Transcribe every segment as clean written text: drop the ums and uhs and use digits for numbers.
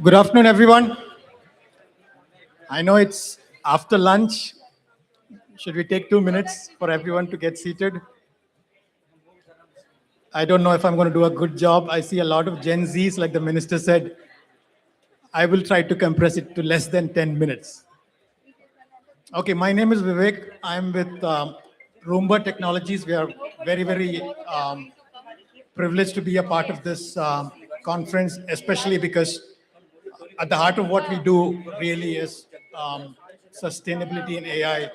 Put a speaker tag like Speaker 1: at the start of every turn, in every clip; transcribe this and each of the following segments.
Speaker 1: Good afternoon, everyone. I know it's after lunch. Should we take 2 minutes for everyone to get seated? I don't know if I'm going to do a good job. I see a lot of Gen Zs, like the minister said. I will try to compress it to less than 10 minutes. Okay, my name is Vivek. I'm with Roomba Technologies. We are very privileged to be a part of this conference, especially because at the heart of what we do really is sustainability and AI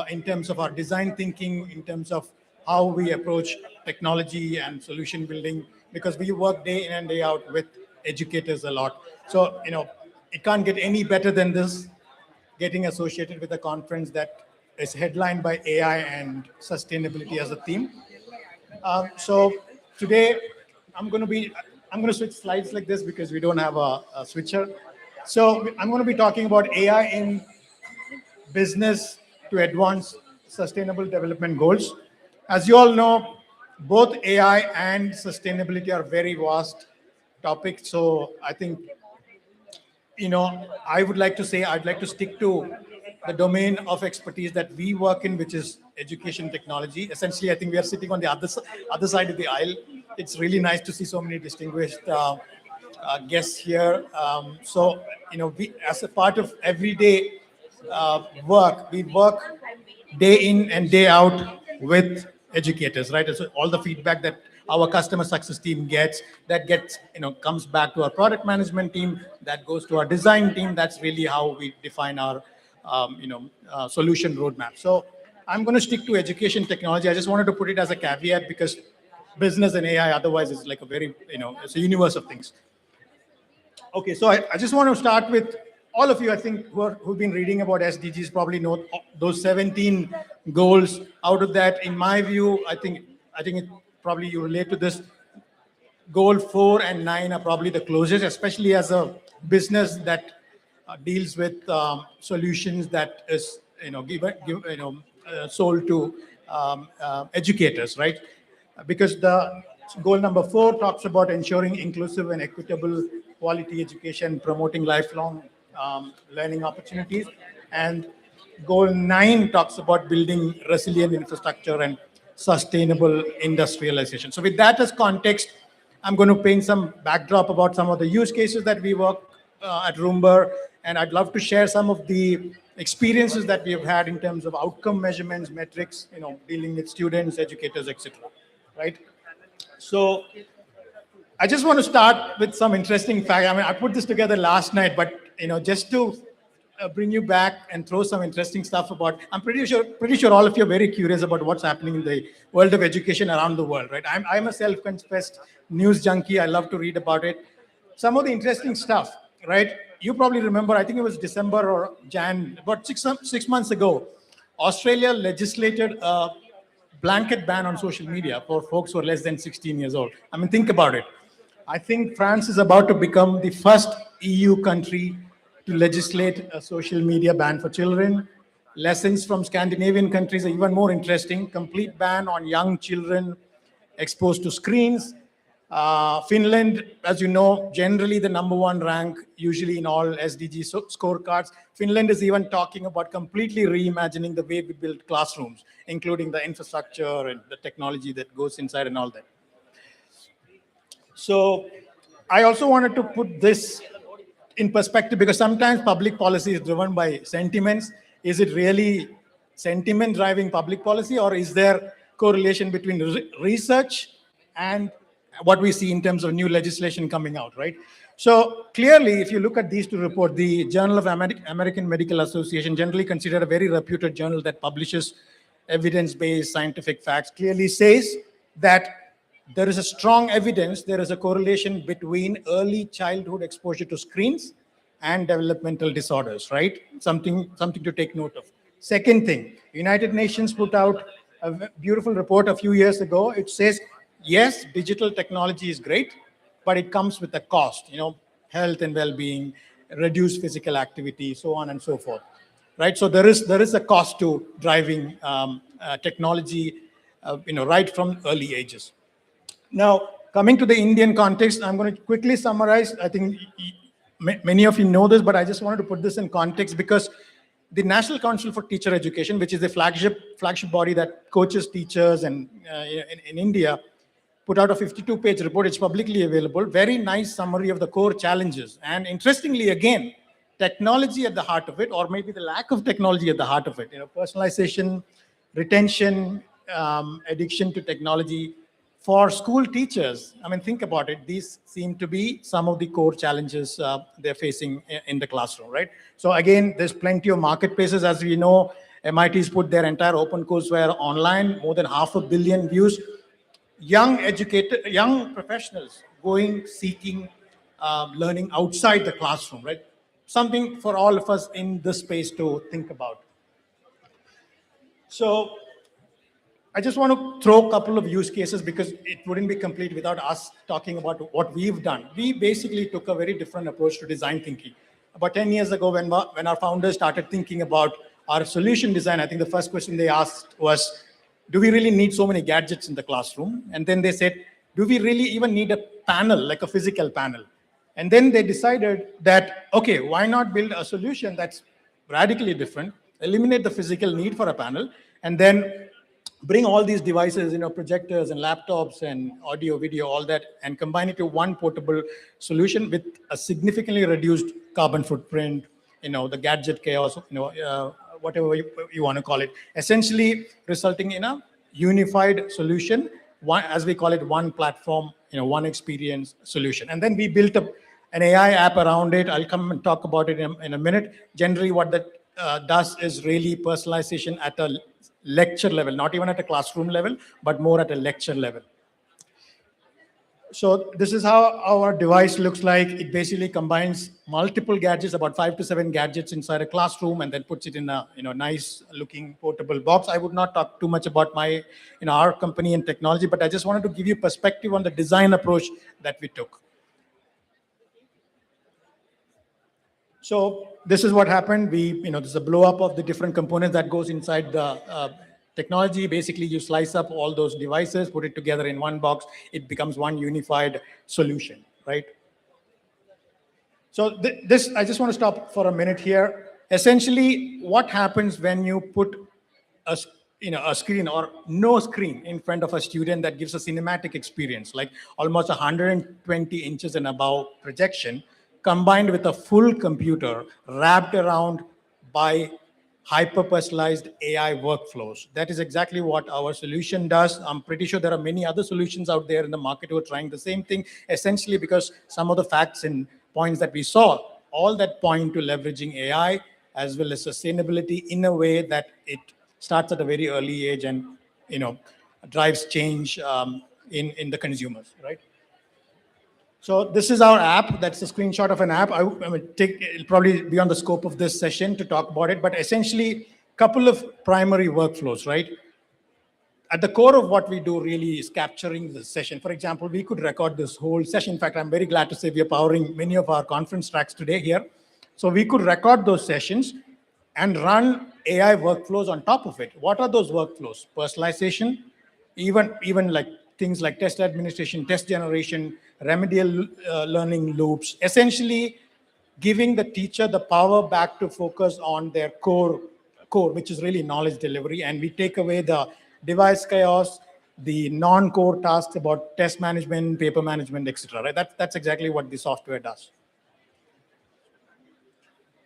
Speaker 1: in terms of our design thinking, in terms of how we approach technology and solution building, because we work day in and day out with educators a lot. So, it can't get any better than this, getting associated with a conference that is headlined by AI and sustainability as a theme. So today I'm going to switch slides like this because we don't have a switcher. So I'm going to be talking about AI in business to advance sustainable development goals. As you all know, both AI and sustainability are very vast topics. So I think, I would like to say I'd like to stick to the domain of expertise that we work in, which is education technology. Essentially, I think we are sitting on the other side of the aisle. It's really nice to see so many distinguished guests here. We, as a part of everyday work, we work day in and day out with educators, right? So all the feedback that our customer success team gets, that gets, comes back to our product management team, that goes to our design team. That's really how we define our, solution roadmap. So I'm going to stick to education technology. I just wanted to put it as a caveat because business and AI otherwise is like a very, it's a universe of things. Okay, so I just want to start with all of you, I think, who've been reading about SDGs probably know those 17 goals. Out of that, in my view, I think it, probably you relate to this. Goal 4 and 9 are probably the closest, especially as a business that deals with solutions that is, sold to educators, right? Because the goal number 4 talks about ensuring inclusive and equitable quality education, promoting lifelong learning opportunities. And goal 9 talks about building resilient infrastructure and sustainable industrialization. So with that as context, I'm going to paint some backdrop about some of the use cases that we work at Roomba, and I'd love to share some of the experiences that we have had in terms of outcome measurements, metrics, dealing with students, educators, etc. Right? So I just want to start with some interesting fact. I mean, I put this together last night, but just to bring you back and throw some interesting stuff about. I'm pretty sure all of you are very curious about what's happening in the world of education around the world, right? I'm a self-confessed news junkie. I love to read about it. Some of the interesting stuff, right? You probably remember. I think it was December or Jan, about 6 months ago. Australia legislated a blanket ban on social media for folks who are less than 16 years old. I mean, think about it. I think France is about to become the first EU country to legislate a social media ban for children. Lessons from Scandinavian countries are even more interesting. Complete ban on young children exposed to screens. Finland, as you know, generally the #1 rank, usually in all SDG scorecards. Finland is even talking about completely reimagining the way we build classrooms, including the infrastructure and the technology that goes inside and all that. So I also wanted to put this in perspective because sometimes public policy is driven by sentiments. Is it really sentiment driving public policy, or is there correlation between research and what we see in terms of new legislation coming out, right? So clearly, if you look at these two reports, the Journal of American Medical Association, generally considered a very reputed journal that publishes evidence-based scientific facts, clearly says that there is a strong evidence, there is a correlation between early childhood exposure to screens and developmental disorders, right? Something to take note of. Second thing, United Nations put out a beautiful report a few years ago. It says, yes, digital technology is great, but it comes with a cost, health and well-being, reduced physical activity, so on and so forth, right? So there is a cost to driving technology, right from early ages. Now, coming to the Indian context, I'm going to quickly summarize. I think many of you know this, but I just wanted to put this in context because the National Council for Teacher Education, which is the flagship body that coaches teachers and in India, put out a 52-page report. It's publicly available. Very nice summary of the core challenges. And interestingly, again, technology at the heart of it, or maybe the lack of technology at the heart of it. Personalization, retention, addiction to technology. For school teachers, I mean, think about it. These seem to be some of the core challenges they're facing in the classroom, right? So again, there's plenty of marketplaces. As we know, MIT's put their entire open courseware online, more than 500 million views. Young professionals going, seeking, learning outside the classroom, right? Something for all of us in this space to think about. So I just want to throw a couple of use cases because it wouldn't be complete without us talking about what we've done. We basically took a very different approach to design thinking. About 10 years ago, when our founders started thinking about our solution design, I think the first question they asked was, do we really need so many gadgets in the classroom? And then they said, do we really even need a panel, like a physical panel? And then they decided that, okay, why not build a solution that's radically different, eliminate the physical need for a panel, and then bring all these devices, projectors and laptops and audio, video, all that, and combine it to one portable solution with a significantly reduced carbon footprint, the gadget chaos, whatever you want to call it, essentially resulting in a unified solution, as we call it, one platform, one experience solution. And then we built up an AI app around it. I'll come and talk about it in a minute. Generally, what that does is really personalization at a lecture level, not even at a classroom level, but more at a lecture level. So this is how our device looks like. It basically combines multiple gadgets, about 5 to 7 gadgets inside a classroom, and then puts it in a nice looking portable box. I would not talk too much about our company and technology, but I just wanted to give you perspective on the design approach that we took. So this is what happened. There's a blow up of the different components that goes inside the technology. Basically, you slice up all those devices, put it together in one box. It becomes one unified solution, right? So I just want to stop for a minute here. Essentially, what happens when you put a screen or no screen in front of a student that gives a cinematic experience, like almost 120 inches and above projection, combined with a full computer wrapped around by hyper-personalized AI workflows. That is exactly what our solution does. I'm pretty sure there are many other solutions out there in the market who are trying the same thing, essentially because some of the facts and points that we saw, all that point to leveraging AI as well as sustainability in a way that it starts at a very early age and drives change in the consumers, right? So this is our app. That's a screenshot of an app. It'll probably be on the scope of this session to talk about it, but essentially a couple of primary workflows, right? At the core of what we do really is capturing the session. For example, we could record this whole session. In fact, I'm very glad to say we are powering many of our conference tracks today here. So we could record those sessions and run AI workflows on top of it. What are those workflows? Personalization, even like things like test administration, test generation, remedial learning loops, essentially giving the teacher the power back to focus on their core, which is really knowledge delivery. And we take away the device chaos, the non-core tasks about test management, paper management, etc. Right? That's exactly what the software does.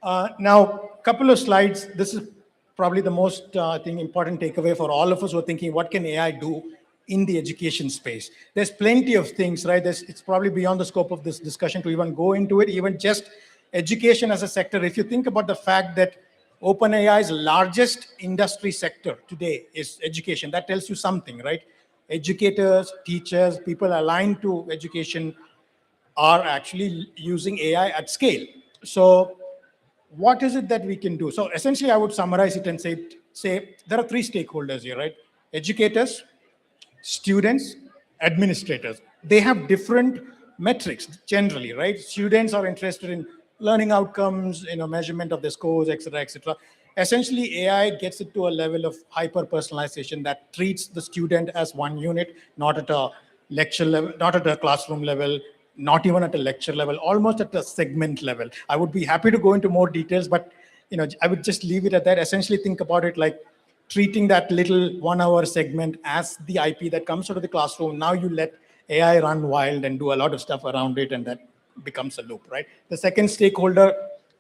Speaker 1: Now, a couple of slides. This is probably the most important takeaway for all of us who are thinking, what can AI do in the education space? There's plenty of things, right? It's probably beyond the scope of this discussion to even go into it, even just education as a sector. If you think about the fact that OpenAI's largest industry sector today is education, that tells you something, right? Educators, teachers, people aligned to education are actually using AI at scale. So what is it that we can do? So essentially, I would summarize it and say there are 3 stakeholders here, right? Educators, students, administrators. They have different metrics generally, right? Students are interested in learning outcomes, measurement of their scores, et cetera, et cetera. Essentially, AI gets it to a level of hyper-personalization that treats the student as one unit, not at a lecture level, not at a classroom level, not even at a lecture level, almost at a segment level. I would be happy to go into more details, but I would just leave it at that. Essentially, think about it like treating that little 1 hour segment as the IP that comes out of the classroom. Now you let AI run wild and do a lot of stuff around it, and that becomes a loop, right? The second stakeholder,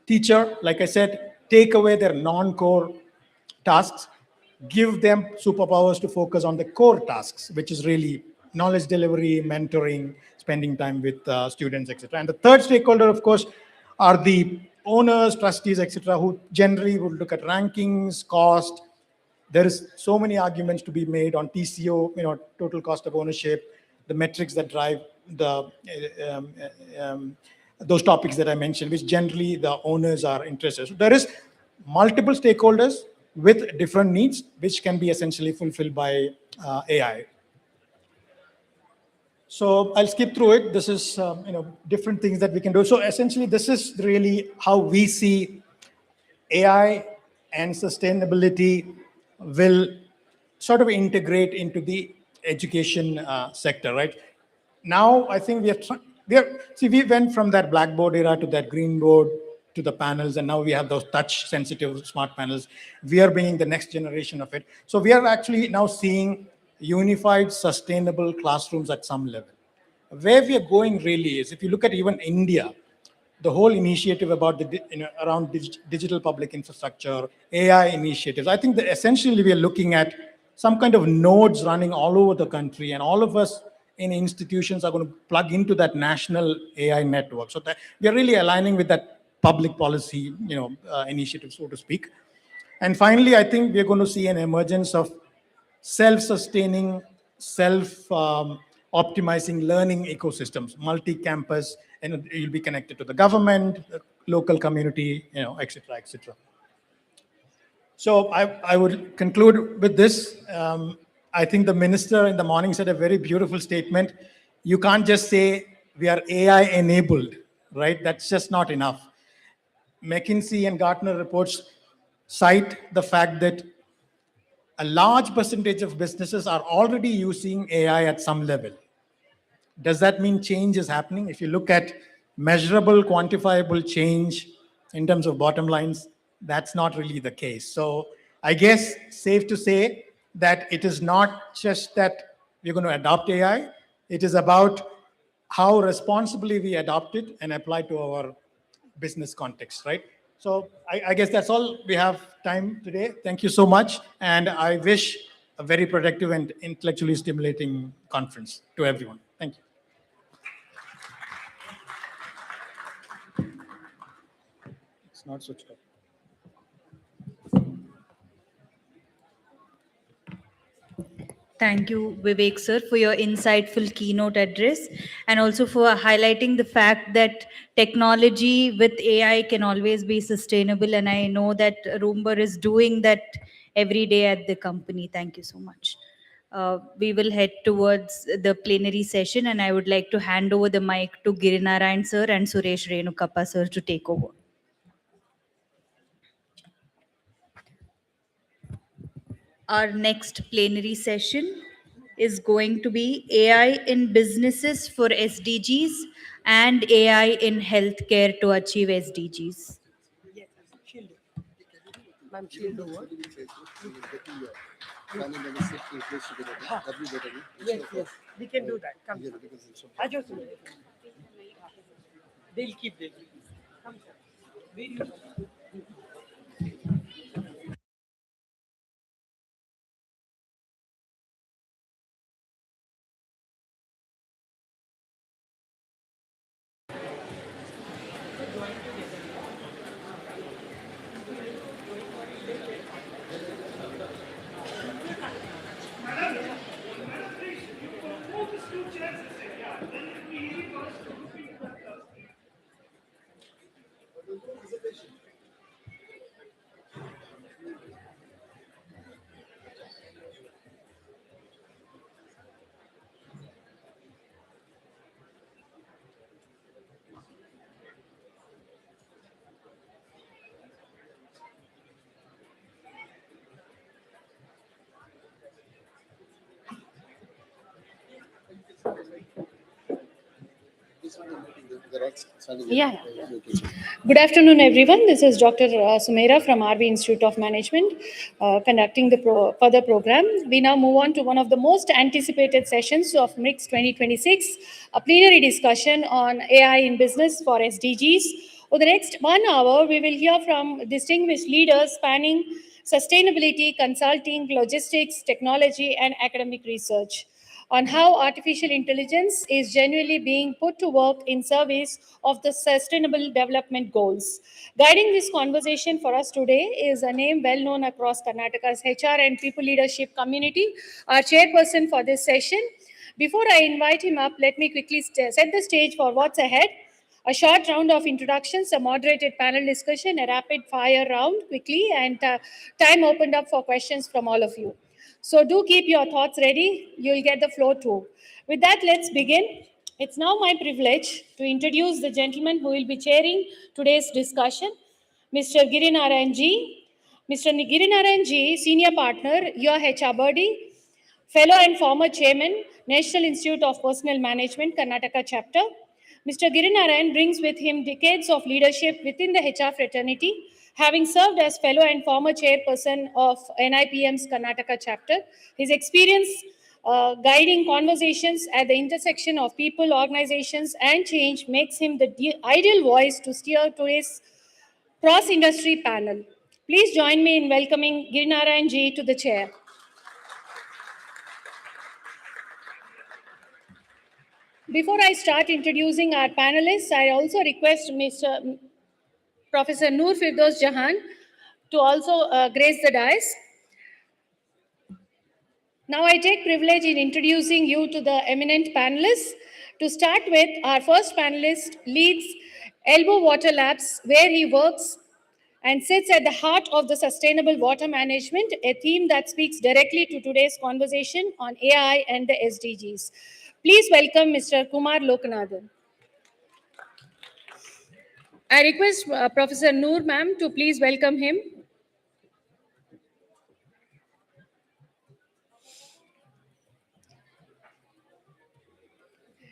Speaker 1: teacher, like I said, take away their non-core tasks, give them superpowers to focus on the core tasks, which is really knowledge delivery, mentoring, spending time with students, etc. And the third stakeholder, of course, are the owners, trustees, etc., who generally would look at rankings, cost. There is so many arguments to be made on TCO, total cost of ownership, the metrics that drive the those topics that I mentioned, which generally the owners are interested. So there is multiple stakeholders with different needs, which can be essentially fulfilled by AI. So I'll skip through it. This is different things that we can do. So essentially, this is really how we see AI and sustainability will sort of integrate into the education sector, right? Now, I think we went from that blackboard era to that green board to the panels, and now we have those touch-sensitive smart panels. We are bringing the next generation of it. So we are actually now seeing unified, sustainable classrooms at some level. Where we are going really is, if you look at even India, the whole initiative about around digital public infrastructure, AI initiatives. I think that essentially we are looking at some kind of nodes running all over the country, and all of us in institutions are going to plug into that national AI network. So that we are really aligning with that public policy, initiative, so to speak. And finally, I think we're going to see an emergence of self-sustaining, self-optimizing learning ecosystems, multi-campus, and you'll be connected to the government, the local community, et cetera, et cetera. So I would conclude with this. I think the minister in the morning said a very beautiful statement. You can't just say we are AI enabled, right? That's just not enough. McKinsey and Gartner reports cite the fact that a large percentage of businesses are already using AI at some level. Does that mean change is happening? If you look at measurable, quantifiable change in terms of bottom lines, that's not really the case. So I guess safe to say that it is not just that we're going to adopt AI. It is about how responsibly we adopt it and apply to our business context, right? So I guess that's all we have time today. Thank you so much. And I wish a very productive and intellectually stimulating conference to everyone. Thank you. It's not switched off.
Speaker 2: Thank you, Vivek sir, for your insightful keynote address, and also for highlighting the fact that technology with AI can always be sustainable. And I know that Roomba is doing that every day at the company. Thank you so much. We will head towards the plenary session, and I would like to hand over the mic to Girinarayan sir and Suresh Renukappa sir to take over. Our next plenary session is going to be AI in businesses for SDGs and AI in healthcare to achieve SDGs.
Speaker 3: Ma'am, she'll do what? Yes, yes. We can do that. Come. Ajo, sir. They'll keep them. Come, sir.
Speaker 4: Yeah. Good afternoon, everyone. This is Dr. Sumaira from RV Institute of Management, conducting the further program. We now move on to one of the most anticipated sessions of MIX 2026, a plenary discussion on AI in business for SDGs. Over the next 1 hour, we will hear from distinguished leaders spanning sustainability, consulting, logistics, technology, and academic research on how artificial intelligence is genuinely being put to work in service of the Sustainable Development Goals. Guiding this conversation for us today is a name well known across Karnataka's HR and people leadership community, our chairperson for this session. Before I invite him up, let me quickly set the stage for what's ahead. A short round of introductions, a moderated panel discussion, a rapid fire round quickly, and time opened up for questions from all of you. So do keep your thoughts ready. You'll get the floor too. With that, let's begin. It's now my privilege to introduce the gentleman who will be chairing today's discussion, Mr. Girinarayan G. Mr. Girinarayan G, Senior Partner, your HR Buddy, Fellow and former Chairman, National Institute of Personnel Management, Karnataka Chapter. Mr. Girinarayan brings with him decades of leadership within the HR fraternity, having served as fellow and former chairperson of NIPM's Karnataka chapter. His experience guiding conversations at the intersection of people, organizations, and change makes him the ideal voice to steer today's cross-industry panel. Please join me in welcoming Girinarayan Ji to the chair. Before I start introducing our panelists, I also request Professor Noor Firdaus Jahan to also grace the dais. Now I take privilege in introducing you to the eminent panelists. To start with, our first panelist leads Elbow Water Labs, where he works and sits at the heart of the sustainable water management, a theme that speaks directly to today's conversation on AI and the SDGs. Please welcome Mr. Kumar Lokanathan. I request Professor Noor ma'am to please welcome him.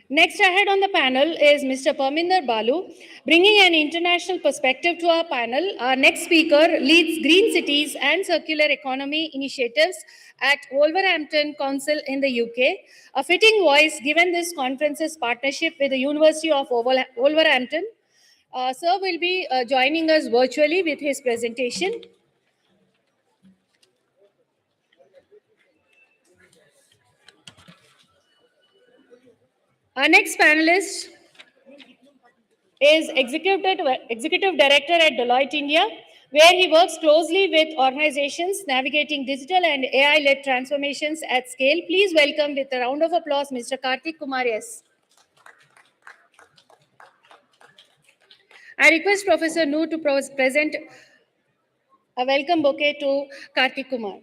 Speaker 4: Next ahead on the panel is Mr. Parminder Balu. Bringing an international perspective to our panel, our next speaker leads green cities and circular economy initiatives at Wolverhampton Council in the UK. A fitting voice given this conference's partnership with the University of Wolverhampton. Sir will be joining us virtually with his presentation. Our next panelist is Executive Director at Deloitte India, where he works closely with organizations navigating digital and AI-led transformations at scale. Please welcome with a round of applause Mr. Kartik Kumar S. I request Professor Noor to present a welcome bouquet to Kartik Kumar.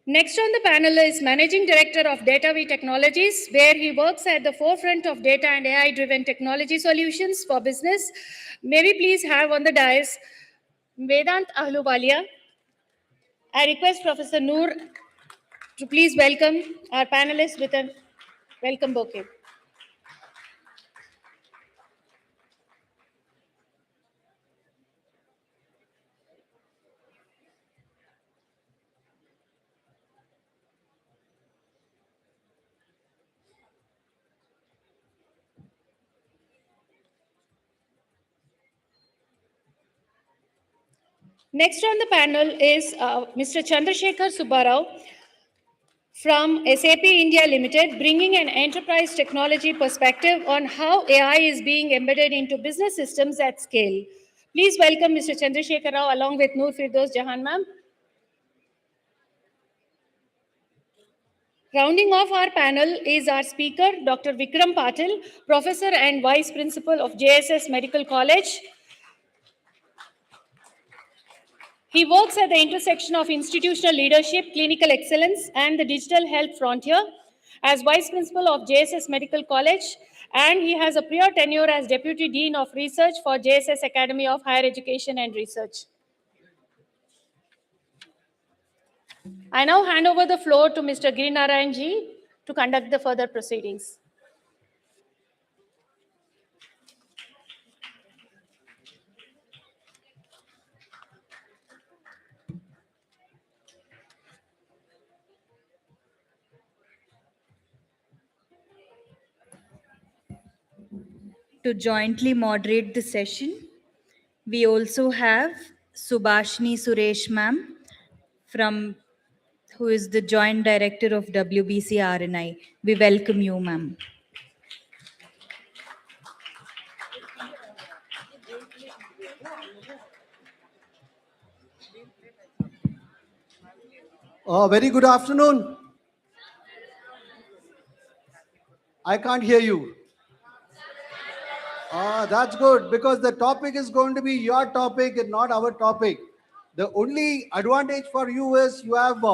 Speaker 4: Next on the panel is Managing Director of DataV Technologies, where he works at the forefront of data and AI-driven technology solutions for business. May we please have on the dais Vedant Ahluwalia. I request Professor Noor to please welcome our panelists with a welcome bouquet. Next on the panel is Mr. Chandrasekhar Subbarao from SAP India Limited, bringing an enterprise technology perspective on how AI is being embedded into business systems at scale. Please welcome Mr. Chandrasekhar Rao along with Noor Firdaus Jahan ma'am. Rounding off our panel is our speaker, Dr. Vikram Patil, Professor and Vice Principal of JSS Medical College. He works at the intersection of institutional leadership, clinical excellence, and the digital health frontier as Vice Principal of JSS Medical College, and he has a prior tenure as Deputy Dean of Research for JSS Academy of Higher Education and Research. I now hand over the floor to Mr. Girinarayan ji to conduct the further proceedings.
Speaker 2: To jointly moderate the session, we also have Subhashini Suresh ma'am, who is the Joint Director of WBC R I. We welcome you, ma'am.
Speaker 5: Very good afternoon. I can't hear you. That's good because the topic is going to be your topic and not our topic. The only advantage for you is you have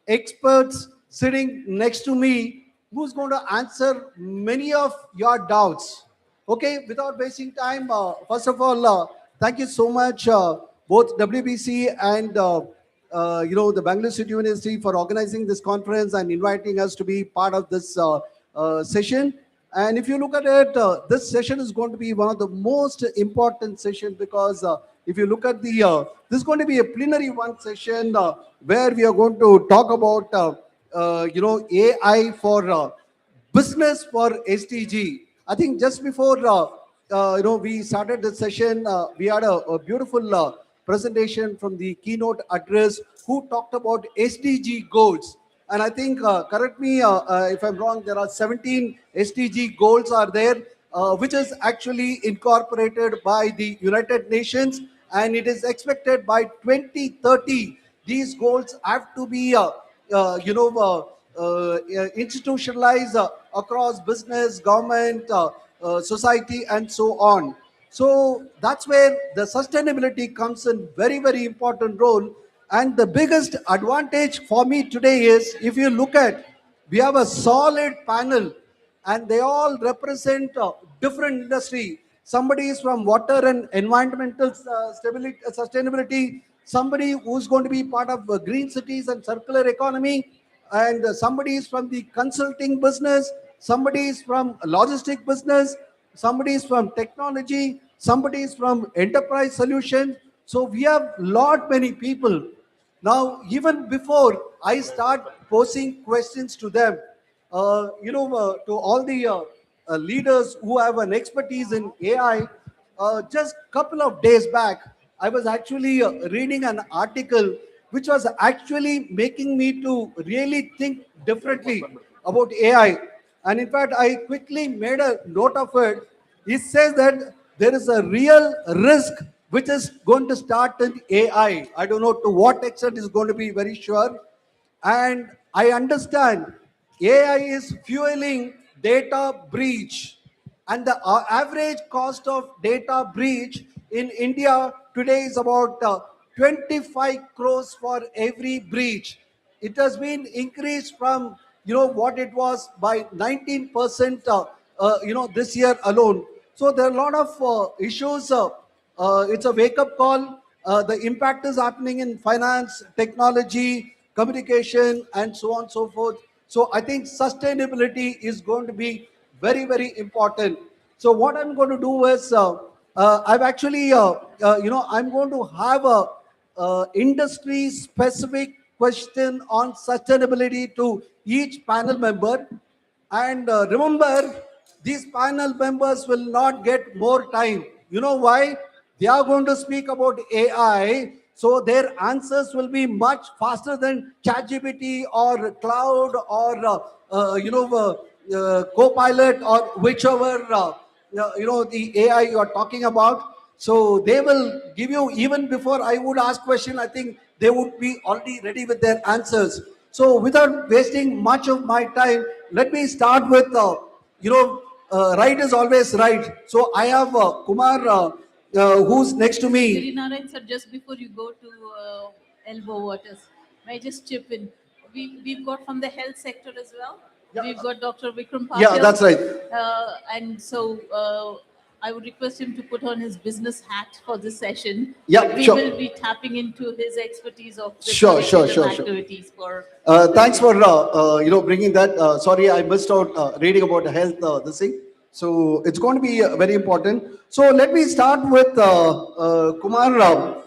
Speaker 5: experts sitting next to me who's going to answer many of your doubts. Okay, without wasting time, first of all, thank you so much, both WBC and the Bangalore City University for organizing this conference and inviting us to be part of this session. And if you look at it, this session is going to be one of the most important sessions because if you look at this is going to be a plenary one session where we are going to talk about, AI for business for SDG. I think just before we started the session, we had a beautiful presentation from the keynote address who talked about SDG goals. And I think, correct me if I'm wrong, there are 17 SDG goals are there, which is actually incorporated by the United Nations. And it is expected by 2030, these goals have to be, institutionalized across business, government, society, and so on. So that's where the sustainability comes in very, very important role. And the biggest advantage for me today is, if you look at, we have a solid panel and they all represent different industry. Somebody is from water and environmental sustainability, somebody who's going to be part of green cities and circular economy, and somebody is from the consulting business, somebody is from logistic business, somebody is from technology, somebody is from enterprise solution. So we have lot many people. Now, even before I start posing questions to them, to all the leaders who have an expertise in AI, just couple of days back, I was actually reading an article which was actually making me to really think differently about AI. And in fact, I quickly made a note of it. It says that there is a real risk which is going to start in AI. I don't know to what extent is going to be very sure. And I understand AI is fueling data breach. And the average cost of data breach in India today is about 25 crores for every breach. It has been increased from what it was by 19% this year alone. So there are a lot of issues. It's a wake-up call. The impact is happening in finance, technology, communication, and so on and so forth. So I think sustainability is going to be very, very important. So what I'm going to do is, I've actually, I'm going to have a industry-specific question on sustainability to each panel member. And remember, these panel members will not get more time. You know why? They are going to speak about AI, so their answers will be much faster than ChatGPT or Cloud or Copilot or whichever the AI you are talking about. So they will give you, even before I would ask question, I think they would be already ready with their answers. So without wasting much of my time, let me start with, right is always right. So I have Kumar, who's next to me.
Speaker 6: Narayan sir, just before you go to elbow waters, may I just chip in? We've got from the health sector as well.
Speaker 5: Yeah.
Speaker 6: We've got Dr. Vikram Patil.
Speaker 5: Yeah, that's right.
Speaker 6: And so I would request him to put on his business hat for this session.
Speaker 5: Yeah,
Speaker 6: but we
Speaker 5: sure.
Speaker 6: will be tapping into his expertise of the
Speaker 5: Sure,
Speaker 6: curriculum
Speaker 5: sure.
Speaker 6: activities for.
Speaker 5: Thanks for bringing that. Sorry, I missed out reading about the health this thing. So it's going to be very important. So let me start with Kumar.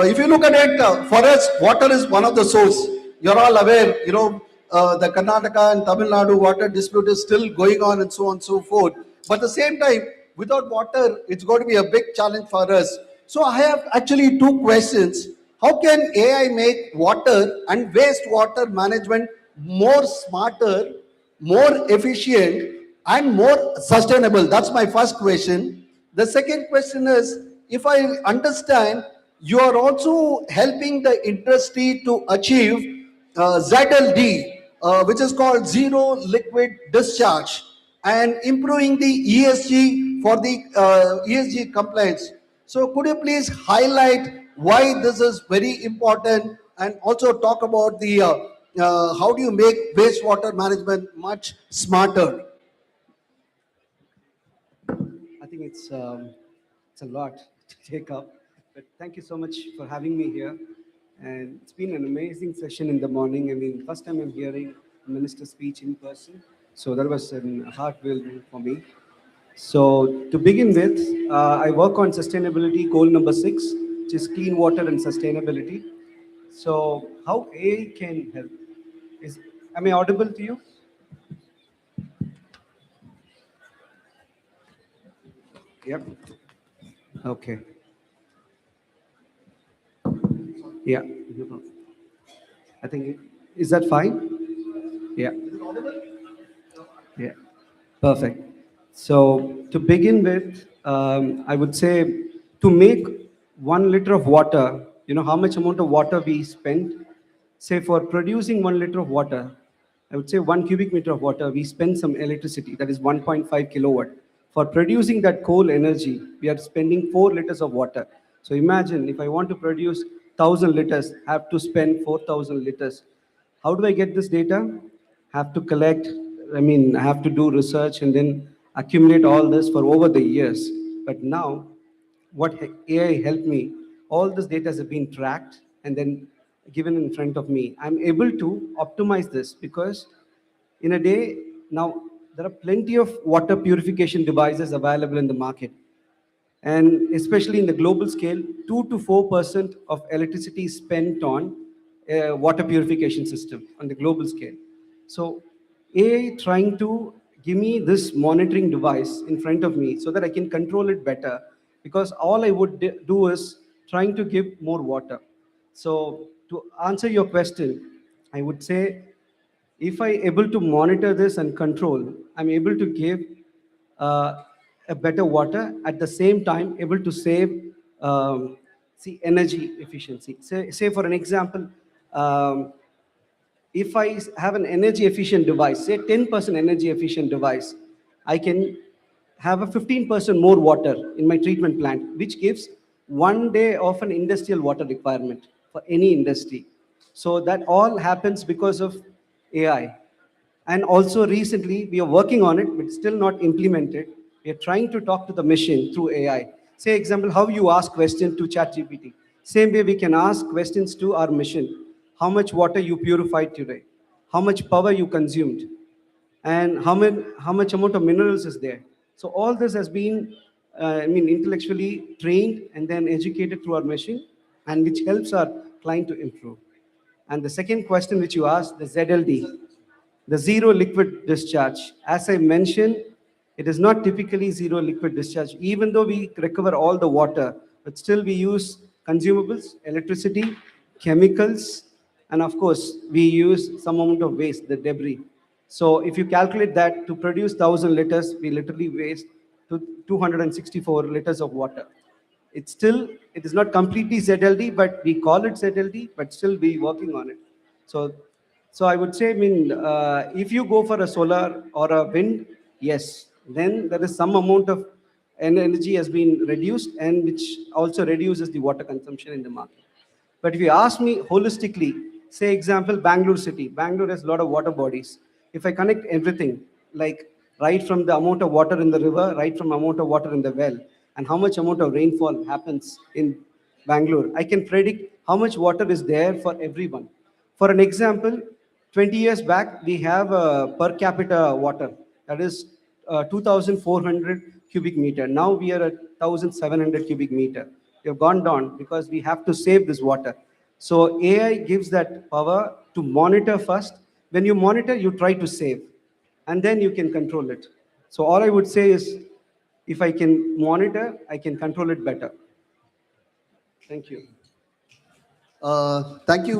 Speaker 5: If you look at it, for us, water is one of the source. You're all aware, the Karnataka and Tamil Nadu water dispute is still going on and so on and so forth. But at the same time, without water, it's going to be a big challenge for us. So I have actually two questions. How can AI make water and wastewater management more smarter, more efficient, and more sustainable? That's my first question. The second question is, if I understand, you are also helping the industry to achieve ZLD, which is called zero liquid discharge, and improving the ESG for the ESG compliance. So could you please highlight why this is very important, and also talk about the how do you make wastewater management much smarter?
Speaker 7: I think it's a lot to take up, but thank you so much for having me here. And it's been an amazing session in the morning. I mean, first time I'm hearing a minister's speech in person, so that was a heartwarming for me. So to begin with, I work on sustainability goal number 6, which is clean water and sustainability. So how AI can help? Am I audible to you? Yep. Okay. Yeah. I think, is that fine? Yeah. Yeah. Perfect. So to begin with, I would say to make 1 liter of water, you know how much amount of water we spend? Say for producing 1 liter of water, I would say 1 cubic meter of water, we spend some electricity, that is 1.5 kilowatt. For producing that coal energy, we are spending 4 liters of water. So imagine if I want to produce 1,000 liters, I have to spend 4,000 liters. How do I get this data? Have to collect, I have to do research and then accumulate all this for over the years. But now, what AI helped me, all this data has been tracked and then given in front of me. I'm able to optimize this because in a day, now there are plenty of water purification devices available in the market. And especially in the global scale, 2 to 4% of electricity is spent on water purification system on the global scale. So AI trying to give me this monitoring device in front of me so that I can control it better, because all I would do is trying to give more water. So to answer your question, I would say if I able to monitor this and control, I'm able to give a better water, at the same time able to save energy efficiency. Say for an example, if I have an energy efficient device, say 10% energy efficient device, I can have a 15% more water in my treatment plant, which gives 1 day of an industrial water requirement for any industry. So that all happens because of AI. And also recently, we are working on it, but still not implemented. We are trying to talk to the machine through AI. Say, example, how you ask questions to ChatGPT. Same way we can ask questions to our machine. How much water you purified today? How much power you consumed? And how much amount of minerals is there? So all this has been, intellectually trained and then educated through our machine, and which helps our client to improve. And the second question which you asked, the ZLD, the zero liquid discharge. As I mentioned, it is not typically zero liquid discharge, even though we recover all the water, but still we use consumables, electricity, chemicals, and of course, we use some amount of waste, the debris. So if you calculate that, to produce 1,000 liters, we literally waste 264 liters of water. It is not completely ZLD, but we call it ZLD, but still we working on it. So I would say, if you go for a solar or a wind, yes, then there is some amount of energy has been reduced, and which also reduces the water consumption in the market. But if you ask me holistically, say example, Bangalore city. Bangalore has a lot of water bodies. If I connect everything, like right from the amount of water in the river, right from amount of water in the well, and how much amount of rainfall happens in Bangalore. I can predict how much water is there for everyone. For an example, 20 years back, we have per capita water, that is 2,400 cubic meter. Now we are at 1,700 cubic meter. We have gone down because we have to save this water. So AI gives that power to monitor first. When you monitor, you try to save, and then you can control it. So all I would say is, if I can monitor, I can control it better. Thank you.
Speaker 5: Thank you,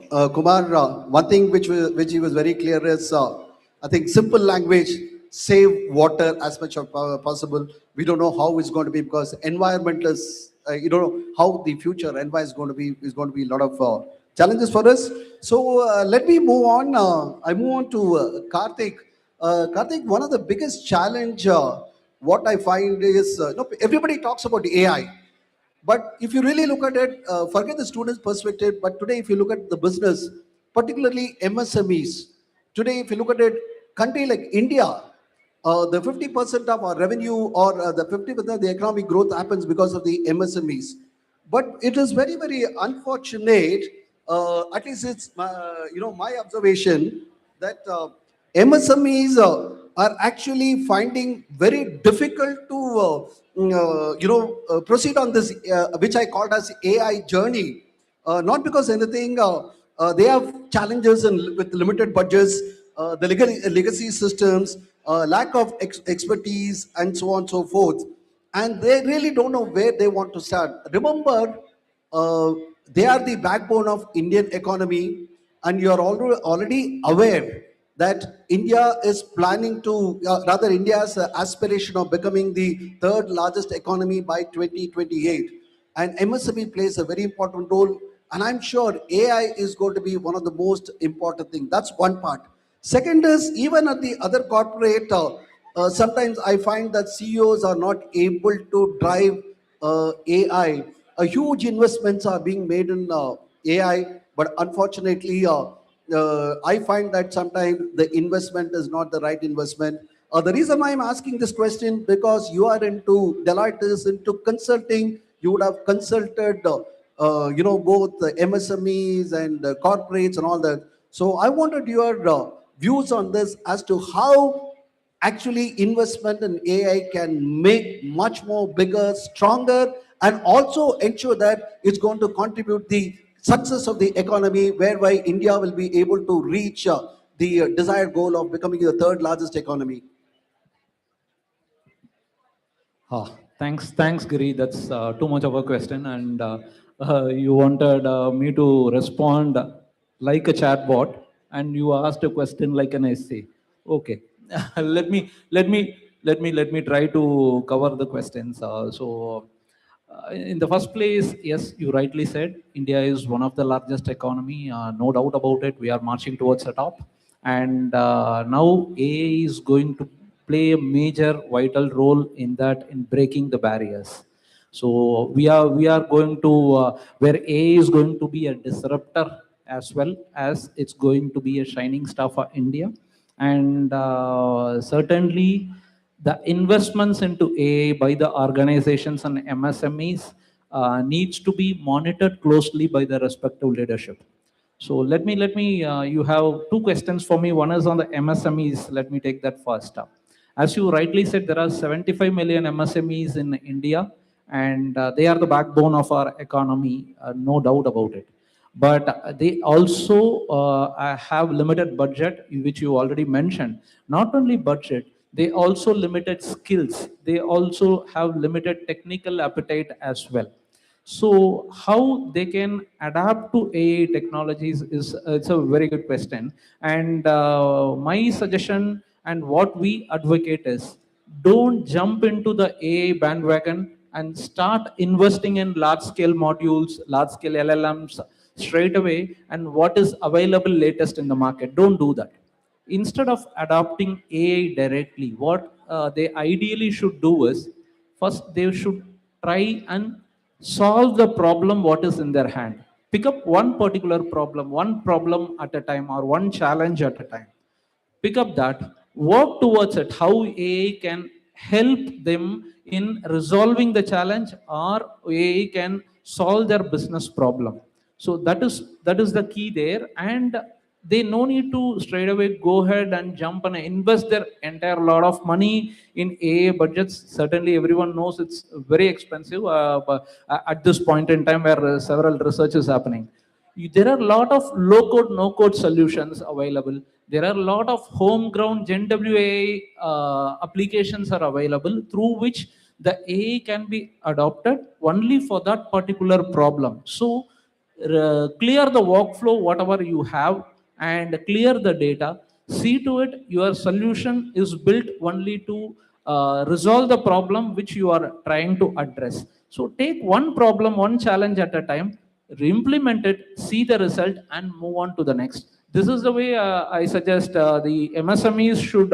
Speaker 5: Kumar. One thing which he was very clear is, I think simple language, save water as much as possible. We don't know how it's going to be, because environment is, you don't know how the future environment is going to be a lot of challenges for us. So let me move on. I move on to Karthik. Karthik, one of the biggest challenge, what I find is, everybody talks about AI. But if you really look at it, forget the student's perspective, but today if you look at the business, particularly MSMEs, today if you look at it, country like India, the 50% of our revenue, or the 50% of the economic growth happens because of the MSMEs. But it is very, very unfortunate, at least it's, my observation, that MSMEs are actually finding very difficult to proceed on this, which I called as AI journey. Not because anything, they have challenges with limited budgets, the legacy systems, lack of expertise, and so on and so forth. And they really don't know where they want to start. Remember, they are the backbone of Indian economy, and you are already aware that India is planning to, India's aspiration of becoming the third largest economy by 2028. And MSME plays a very important role. And I'm sure AI is going to be one of the most important things. That's one part. Second is, even at the other corporate, sometimes I find that CEOs are not able to drive AI. Huge investments are being made in AI, but unfortunately, I find that sometimes the investment is not the right investment. The reason why I'm asking this question, because you are into, Deloitte is into consulting. You would have consulted, both the MSMEs and corporates and all that. So I wanted your views on this as to how actually investment in AI can make much more bigger, stronger, and also ensure that it's going to contribute the success of the economy, whereby India will be able to reach the desired goal of becoming the third largest economy.
Speaker 8: Thanks, Giri. That's too much of a question, and you wanted me to respond like a chatbot, and you asked a question like an essay. Okay, let me try to cover the questions. In the first place, yes, you rightly said, India is one of the largest economy, no doubt about it. We are marching towards the top, and now AI is going to play a major vital role in that, in breaking the barriers. So we are going to where AI is going to be a disruptor, as well as it's going to be a shining star for India, and certainly the investments into AI by the organizations and MSMEs needs to be monitored closely by the respective leadership. So let me, you have two questions for me. One is on the MSMEs. Let me take that first up. As you rightly said, there are 75 million MSMEs in India, and they are the backbone of our economy, no doubt about it. But they also have limited budget, which you already mentioned. Not only budget, they also limited skills. They also have limited technical appetite as well. So how they can adapt to AI technologies is, it's a very good question. And my suggestion and what we advocate is, don't jump into the AI bandwagon and start investing in large scale modules, large scale LLMs straight away, and what is available latest in the market. Don't do that. Instead of adopting AI directly, what they ideally should do is, first they should try and solve the problem what is in their hand. Pick up one particular problem, one problem at a time, or one challenge at a time. Pick up that. work towards it, how AI can help them in resolving the challenge, or AI can solve their business problem. So that is the key there, and they no need to straight away go ahead and jump and invest their entire lot of money in AI budgets. Certainly, everyone knows it's very expensive at this point in time where several research is happening. There are a lot of low code, no code solutions available. There are a lot of homegrown GenWA applications are available through which the AI can be adopted only for that particular problem. So clear the workflow, whatever you have, and clear the data. See to it your solution is built only to resolve the problem which you are trying to address. So take one problem, one challenge at a time, implement it, see the result, and move on to the next. This is the way I suggest the MSMEs should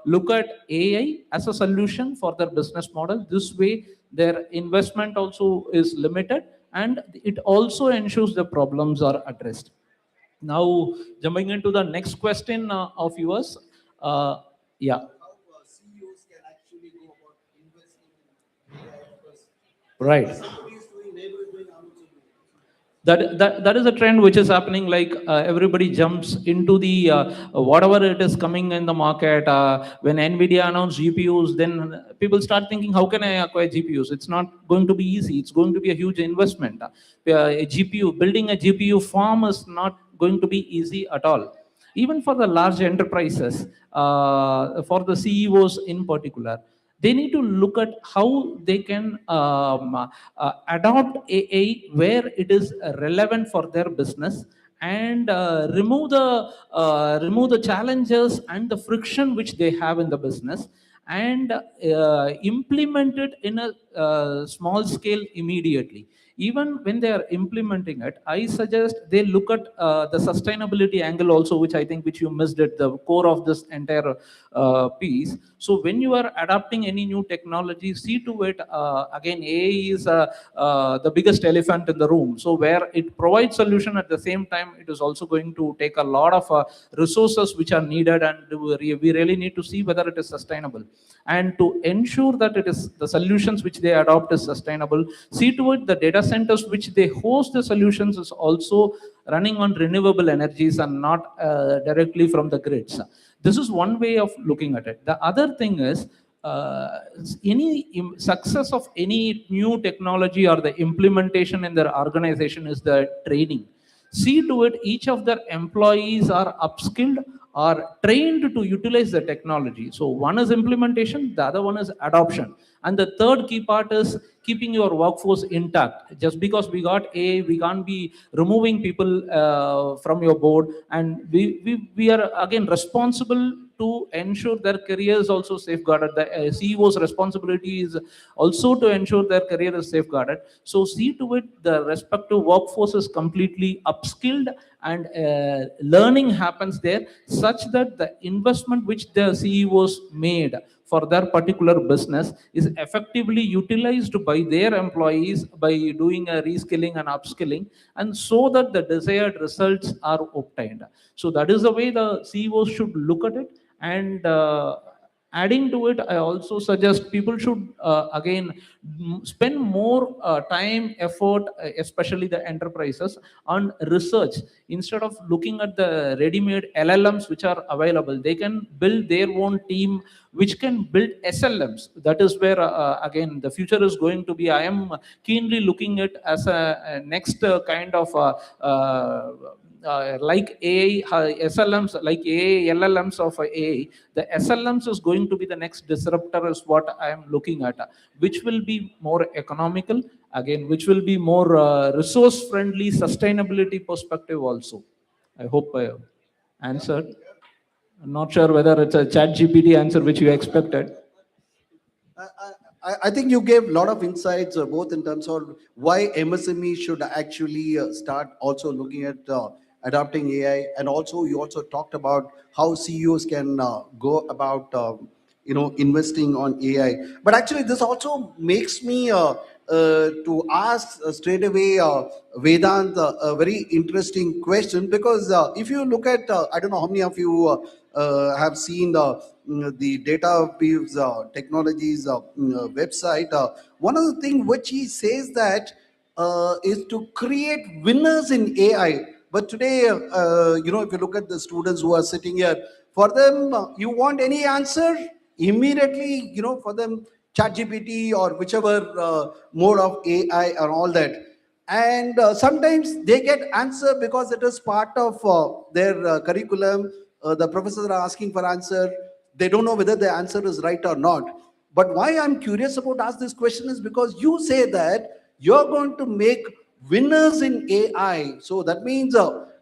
Speaker 8: look at AI as a solution for their business model. This way, their investment also is limited, and it also ensures the problems are addressed. Now, jumping into the next question of yours. Yeah.
Speaker 5: How CEOs can actually go about investing in AI, because
Speaker 8: Right.
Speaker 5: somebody is doing, neighbor is doing, I'm also doing.
Speaker 8: That is a trend which is happening. Like everybody jumps into the whatever it is coming in the market. When Nvidia announced GPUs, then people start thinking, how can I acquire GPUs? It's not going to be easy. It's going to be a huge investment. A GPU, building a GPU farm is not going to be easy at all. Even for the large enterprises, for the CEOs in particular, they need to look at how they can adopt AI where it is relevant for their business, and remove the challenges and the friction which they have in the business, and implement it in a small scale immediately. Even when they are implementing it, I suggest they look at the sustainability angle also, which I think which you missed at the core of this entire piece. So when you are adapting any new technology, see to it, again, AI is the biggest elephant in the room. So where it provides solution, at the same time, it is also going to take a lot of resources which are needed, and we really need to see whether it is sustainable. And to ensure that it is the solutions which they adopt is sustainable, see to it the data centers which they host the solutions is also running on renewable energies and not directly from the grids. This is one way of looking at it. The other thing is, any success of any new technology or the implementation in their organization is the training. See to it each of their employees are upskilled or trained to utilize the technology. So one is implementation, the other one is adoption. And the third key part is keeping your workforce intact. Just because we got AI, we can't be removing people from your board. And we are again responsible to ensure their career is also safeguarded. The CEO's responsibility is also to ensure their career is safeguarded. So see to it the respective workforce is completely upskilled, and learning happens there, such that the investment which the CEOs made for their particular business is effectively utilized by their employees by doing a reskilling and upskilling, and so that the desired results are obtained. So that is the way the CEOs should look at it. And adding to it, I also suggest people should again spend more time, effort, especially the enterprises, on research. Instead of looking at the ready-made LLMs which are available, they can build their own team which can build SLMs. That is where again the future is going to be. I am keenly looking at as a next kind of like AI, SLMs, like AI, LLMs of AI, the SLMs is going to be the next disruptor, is what I am looking at, which will be more economical, again, which will be more resource friendly, sustainability perspective also. I hope I answered. I'm not sure whether it's a chat GPT answer which you expected.
Speaker 5: I think you gave a lot of insights, both in terms of why MSME should actually start also looking at adopting AI, and also you also talked about how CEOs can go about investing on AI. But actually, this also makes me to ask straight away Vedant a very interesting question, because if you look at, I don't know how many of you have seen the Data Technologies website. One of the things which he says that is to create winners in AI. But today, if you look at the students who are sitting here, for them, you want any answer immediately, for them, ChatGPT or whichever mode of AI and all that. And sometimes they get answer because it is part of their curriculum. The professors are asking for answer. They don't know whether the answer is right or not. But why I'm curious about ask this question is because you say that you're going to make winners in AI. So that means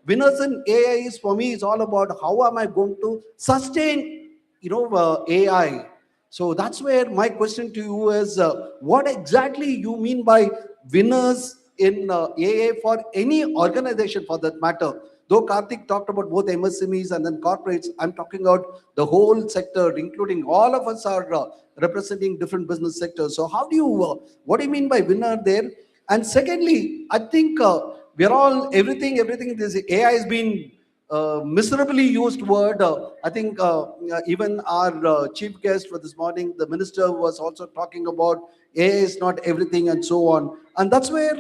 Speaker 5: winners in AI is, for me, is all about how am I going to sustain, AI. So that's where my question to you is, what exactly you mean by winners in AA for any organization for that matter? Though Karthik talked about both MSMEs and then corporates, I'm talking about the whole sector, including all of us are representing different business sectors. So how do you, what do you mean by winner there? And secondly, I think we're all, everything, this AI has been miserably used word. I think even our chief guest for this morning, the minister, was also talking about AI is not everything and so on. And that's where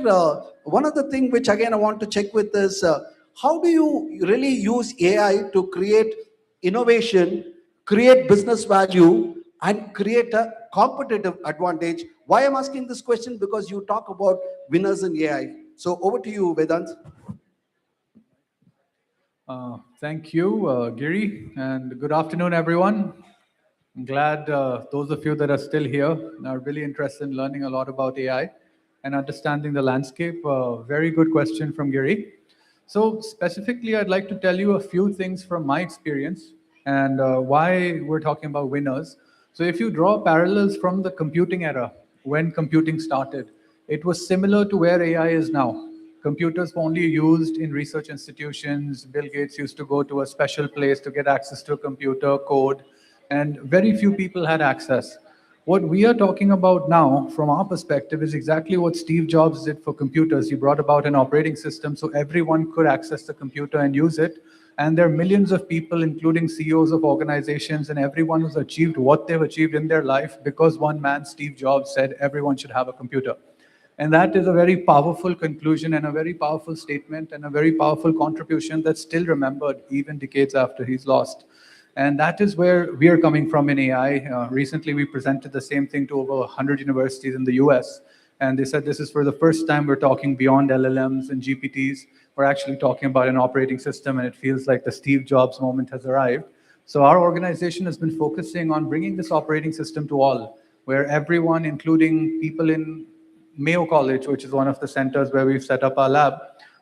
Speaker 5: one of the things which again I want to check with is how do you really use AI to create innovation, create business value, and create a competitive advantage? Why I'm asking this question? Because you talk about winners in AI. So over to you, Vedant.
Speaker 8: Thank you, Giri, and good afternoon, everyone. I'm glad those of you that are still here are really interested in learning a lot about AI and understanding the landscape. Very good question from Giri. So specifically, I'd like to tell you a few things from my experience and why we're talking about winners. So if you draw parallels from the computing era, when computing started, it was similar to where AI is now. Computers were only used in research institutions. Bill Gates used to go to a special place to get access to a computer code, and very few people had access. What we are talking about now, from our perspective, is exactly what Steve Jobs did for computers. He brought about an operating system so everyone could access the computer and use it. And there are millions of people, including CEOs of organizations, and everyone who's achieved what they've achieved in their life because one man, Steve Jobs, said everyone should have a computer. And that is a very powerful conclusion and a very powerful statement and a very powerful contribution that's still remembered even decades after he's lost. And that is where we are coming from in AI. Recently, we presented the same thing to over 100 universities in the US. And they said this is for the first time we're talking beyond LLMs and GPTs. We're actually talking about an operating system, and it feels like the Steve Jobs moment has arrived. So our organization has been focusing on bringing this operating system to all, where everyone, including people in Mayo College, which is one of the centers where we've set up our lab,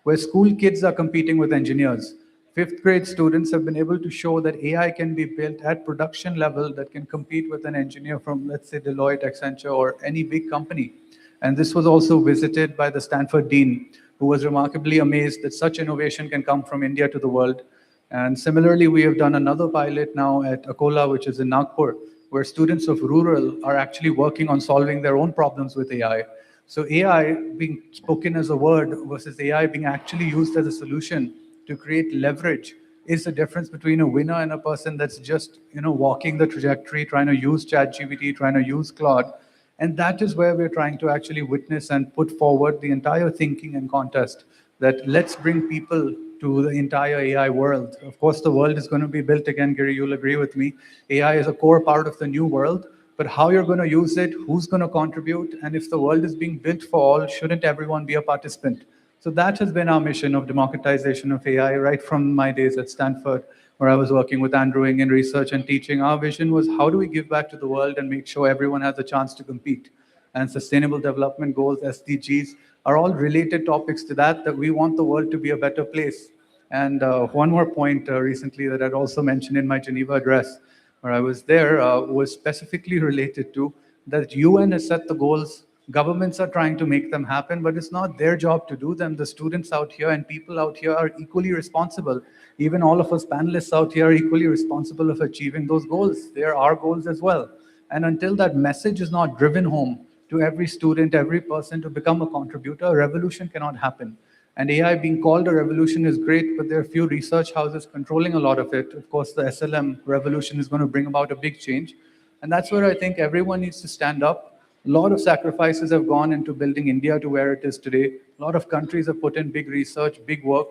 Speaker 8: where school kids are competing with engineers. Fifth grade students have been able to show that AI can be built at production level that can compete with an engineer from, let's say, Deloitte, Accenture, or any big company. And this was also visited by the Stanford dean, who was remarkably amazed that such innovation can come from India to the world. And similarly, we have done another pilot now at Akola, which is in Nagpur, where students of rural are actually working on solving their own problems with AI. So AI being spoken as a word versus AI being actually used as a solution to create leverage is the difference between a winner and a person that's just, walking the trajectory, trying to use ChatGPT, trying to use Claude. And that is where we're trying to actually witness and put forward the entire thinking and contest, that let's bring people to the entire AI world. Of course, the world is going to be built again, Giri, you'll agree with me. AI is a core part of the new world. But how you're going to use it, who's going to contribute, and if the world is being built for all, shouldn't everyone be a participant? So that has been our mission of democratization of AI right from my days at Stanford, where I was working with Andrew Ng in research and teaching. Our vision was how do we give back to the world and make sure everyone has a chance to compete? And Sustainable Development Goals, SDGs, are all related topics to that we want the world to be a better place. And one more point recently that I'd also mentioned in my Geneva address, where I was there, was specifically related to that UN has set the goals. Governments are trying to make them happen, but it's not their job to do them. The students out here and people out here are equally responsible. Even all of us panelists out here are equally responsible of achieving those goals. They are our goals as well. And until that message is not driven home
Speaker 9: to every student, every person to become a contributor, a revolution cannot happen. And AI being called a revolution is great, but there are few research houses controlling a lot of it. Of course, the SLM revolution is going to bring about a big change. And that's where I think everyone needs to stand up. A lot of sacrifices have gone into building India to where it is today. A lot of countries have put in big research, big work.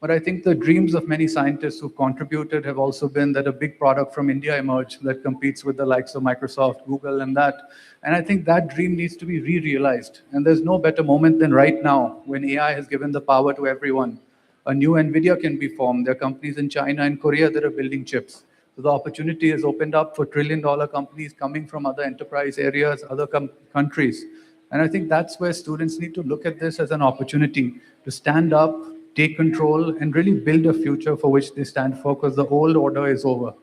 Speaker 9: But I think the dreams of many scientists who've contributed have also been that a big product from India emerge that competes with the likes of Microsoft, Google, and that. And I think that dream needs to be re-realized. And there's no better moment than right now when AI has given the power to everyone. A new NVIDIA can be formed. There are companies in China and Korea that are building chips. So the opportunity is opened up for trillion-dollar companies coming from other enterprise areas, other countries. And I think that's where students need to look at this as an opportunity to stand up, take control, and really build a future for which they stand for, because the old order is over.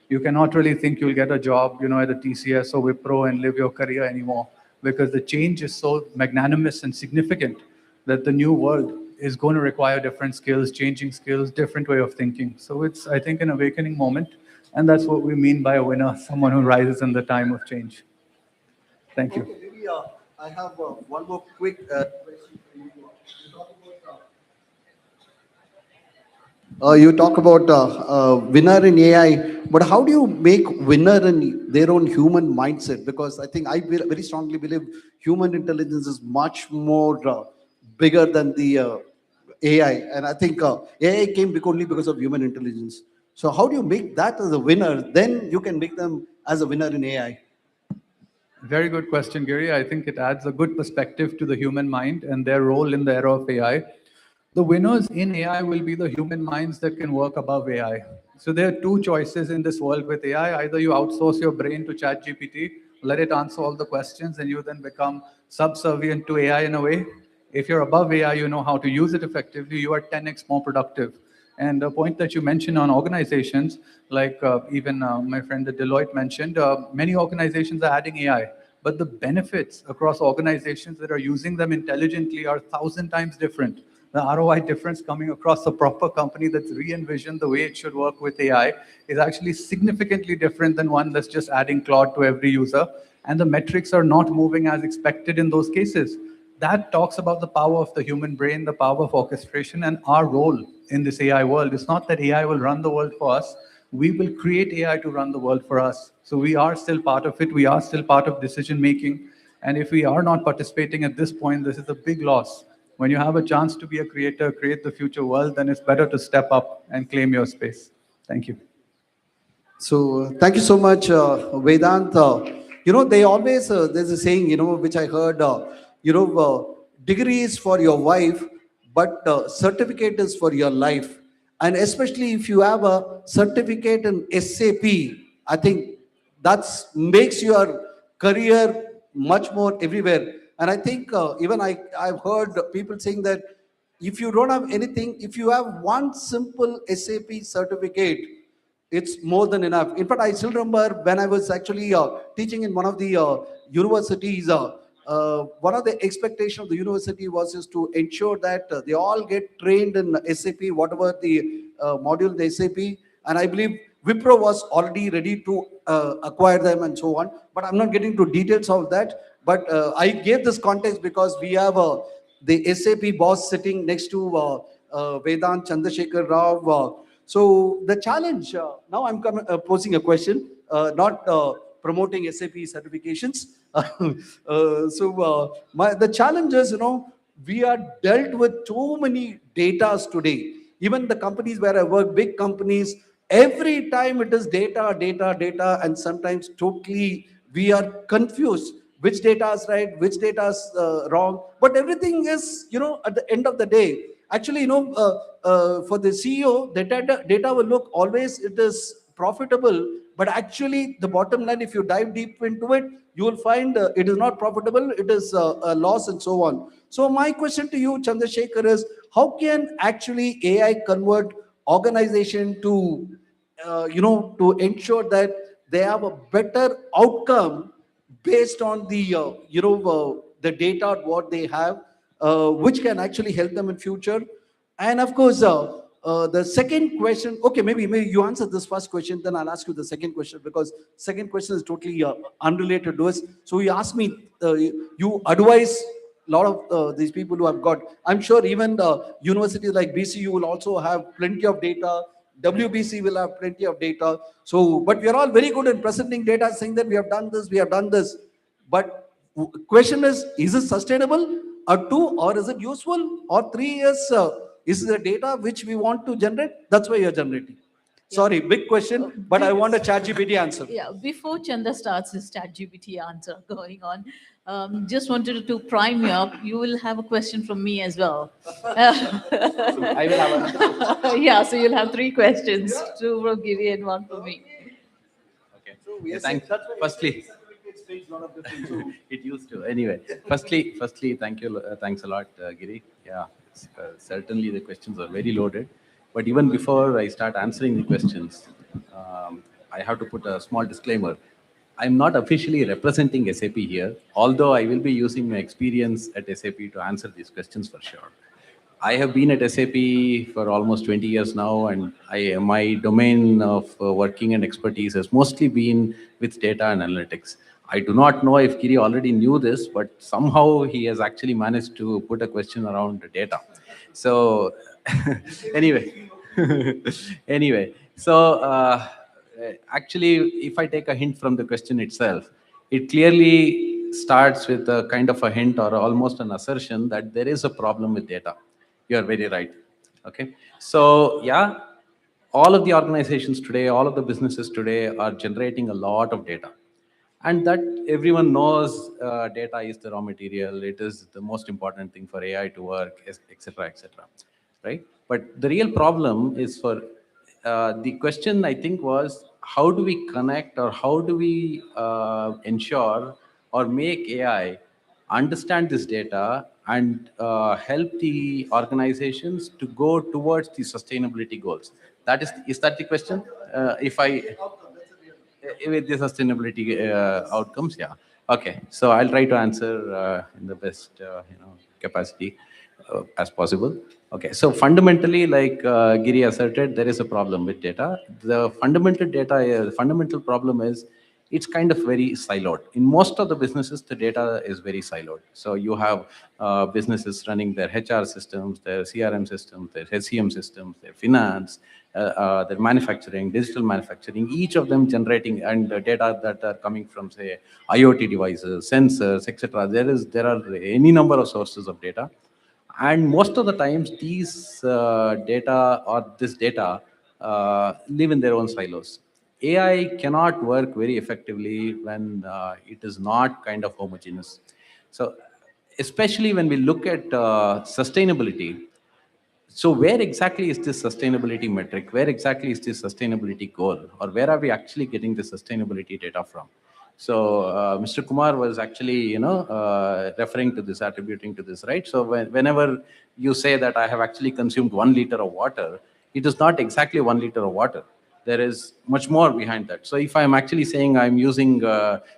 Speaker 9: You cannot really think you'll get a job, at a TCS or Wipro and live your career anymore, because the change is so magnanimous and significant that the new world is going to require different skills, changing skills, different way of thinking. So it's, I think, an awakening moment. And that's what we mean by a winner, someone who rises in the time of change. Thank you.
Speaker 5: Okay, maybe I have one more quick question for you. You talk about winner in AI, but how do you make winner in their own human mindset? Because I think I very strongly believe human intelligence is much more bigger than the AI, and I think AI came only because of human intelligence. So how do you make that as a winner? Then you can make them as a winner in AI.
Speaker 9: Very good question, Giri. I think it adds a good perspective to the human mind and their role in the era of AI. The winners in AI will be the human minds that can work above AI. So there are two choices in this world with AI. Either you outsource your brain to ChatGPT, let it answer all the questions, and you then become subservient to AI in a way. If you're above AI, you know how to use it effectively, you are 10x more productive. And the point that you mentioned on organizations, like even my friend at Deloitte mentioned, many organizations are adding AI, but the benefits across organizations that are using them intelligently are 1,000 times different. The ROI difference coming across a proper company that's re-envisioned the way it should work with AI is actually significantly different than one that's just adding Claude to every user. And the metrics are not moving as expected in those cases. That talks about the power of the human brain, the power of orchestration, and our role in this AI world. It's not that AI will run the world for us. We will create AI to run the world for us. So we are still part of it. We are still part of decision making. And if we are not participating at this point, this is a big loss. When you have a chance to be a creator, create the future world, then it's better to step up and claim your space. Thank you.
Speaker 5: So thank you so much, Vedant. They always, there's a saying, which I heard, degree is for your wife, but certificate is for your life. And especially if you have a certificate in SAP, I think that makes your career much more everywhere. And I think I've heard people saying that if you don't have anything, if you have one simple SAP certificate, it's more than enough. In fact, I still remember when I was actually teaching in one of the universities, one of the expectations of the university was just to ensure that they all get trained in SAP, whatever the module the SAP. And I believe Wipro was already ready to acquire them and so on. But I'm not getting into details of that. But I gave this context because we have the SAP boss sitting next to Vedant Chandrasekhar Rao. So the challenge, now I'm posing a question, not promoting SAP certifications. The challenge is, we are dealt with too many datas today. Even the companies where I work, big companies, every time it is data, and sometimes totally we are confused. Which data is right, which data is wrong. But everything is, at the end of the day, actually, for the CEO, the data will look always, it is profitable, but actually the bottom line, if you dive deep into it, you will find it is not profitable, it is a loss and so on. So my question to you, Chandrasekhar, is how can actually AI convert organization to, to ensure that they have a better outcome based on the, the data, what they have, which can actually help them in future. And of course, The second question, okay, maybe you answer this first question, then I'll ask you the second question, because second question is totally unrelated to us. So you asked me, you advise a lot of these people who have got, I'm sure even universities like BCU will also have plenty of data, WBC will have plenty of data. So, but we are all very good in presenting data, saying that we have done this, we have done this. But question is it sustainable? Or 2, or is it useful? Or 3 years, is the data which we want to generate? That's why you're generating. Sorry, big question, but I want a ChatGPT answer.
Speaker 6: Yeah, before Chanda starts his ChatGPT answer going on, just wanted to prime you up. You will have a question from me as well.
Speaker 10: I will have
Speaker 6: Yeah, so you'll have 3 questions, 2 from Giri and 1 from me.
Speaker 10: Okay. Yeah, thanks. Firstly, it used to. Anyway, firstly, thank you. Thanks a lot, Giri. Yeah, certainly the questions are very loaded. But even before I start answering the questions, I have to put a small disclaimer. I'm not officially representing SAP here, although I will be using my experience at SAP to answer these questions for sure. I have been at SAP for almost 20 years now, and my domain of working and expertise has mostly been with data and analytics. I do not know if Giri already knew this, but somehow he has actually managed to put a question around data. So anyway, so actually, if I take a hint from the question itself, it clearly starts with a kind of a hint or almost an assertion that there is a problem with data. You are very right. Okay. So yeah, all of the organizations today, all of the businesses today are generating a lot of data. And that everyone knows data is the raw material. It is the most important thing for AI to work, etc., right? But the real problem is for the question, I think, was how do we connect, or how do we ensure or make AI understand this data and help the organizations to go towards the sustainability goals? Is that the question? With the sustainability outcomes, yeah. Okay, so I'll try to answer in the best capacity as possible. Okay, so fundamentally, like Giri asserted, there is a problem with data. The fundamental problem is it's kind of very siloed. In most of the businesses, the data is very siloed. So you have businesses running their HR systems, their CRM systems, their SCM systems, their finance, their manufacturing, digital manufacturing, each of them generating and data that are coming from, say, IoT devices, sensors, etc. There are any number of sources of data. And most of the times, these data or this data live in their own silos. AI cannot work very effectively when it is not kind of homogeneous. So especially when we look at sustainability, so where exactly is this sustainability metric? Where exactly is this sustainability goal? Or where are we actually getting the sustainability data from? So Mr. Kumar was actually, referring to this, attributing to this, right? So whenever you say that I have actually consumed 1 liter of water, it is not exactly 1 liter of water. There is much more behind that. So if I'm actually saying I'm using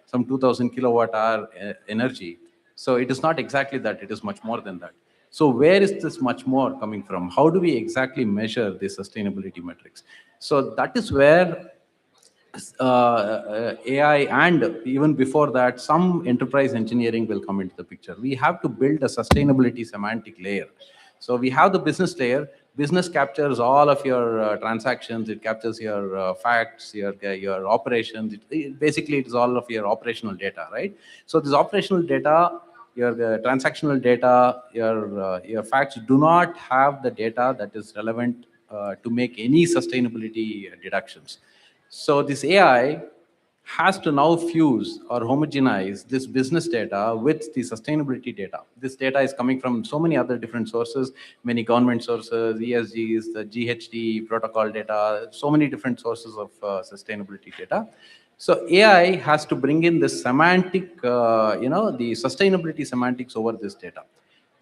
Speaker 10: some 2000 kilowatt hour energy, so it is not exactly that, it is much more than that. So where is this much more coming from? How do we exactly measure the sustainability metrics? So that is where AI, and even before that, some enterprise engineering will come into the picture. We have to build a sustainability semantic layer. So we have the business layer. Business captures all of your transactions. It captures your facts, your operations. Basically, it is all of your operational data, right? So this operational data, your transactional data, your facts do not have the data that is relevant to make any sustainability deductions. So this AI has to now fuse or homogenize this business data with the sustainability data. This data is coming from so many other different sources, many government sources, ESGs, the GHG protocol data, so many different sources of sustainability data. So AI has to bring in the semantic, the sustainability semantics over this data.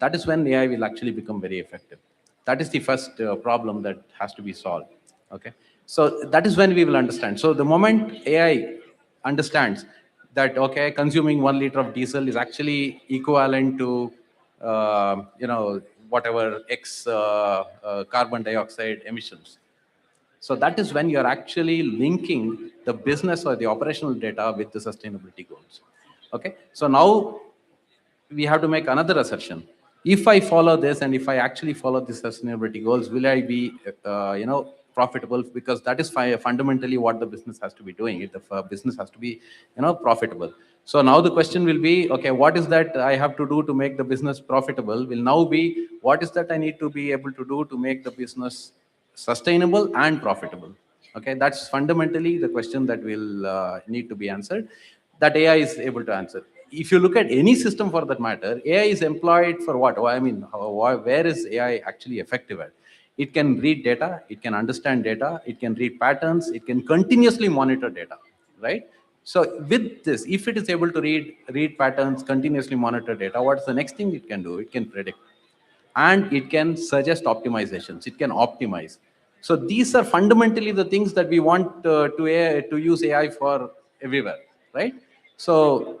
Speaker 10: That is when AI will actually become very effective. That is the first problem that has to be solved. Okay, so that is when we will understand. So the moment AI understands that, okay, consuming 1 liter of diesel is actually equivalent to whatever X carbon dioxide emissions. So that is when you're actually linking the business or the operational data with the sustainability goals. Okay, so now we have to make another assertion. If I follow this and if I actually follow the sustainability goals, will I be, profitable? Because that is fundamentally what the business has to be doing. The business has to be, profitable. So now the question will be, okay, what is that I have to do to make the business profitable? Will now be, what is that I need to be able to do to make the business sustainable and profitable? Okay, that's fundamentally the question that will need to be answered, that AI is able to answer. If you look at any system for that matter, AI is employed for what? I mean, where is AI actually effective at? It can read data, it can understand data, it can read patterns, it can continuously monitor data, right? So with this, if it is able to read patterns, continuously monitor data, what's the next thing it can do? It can predict. And it can suggest optimizations, it can optimize. So these are fundamentally the things that we want to use AI for everywhere, right? So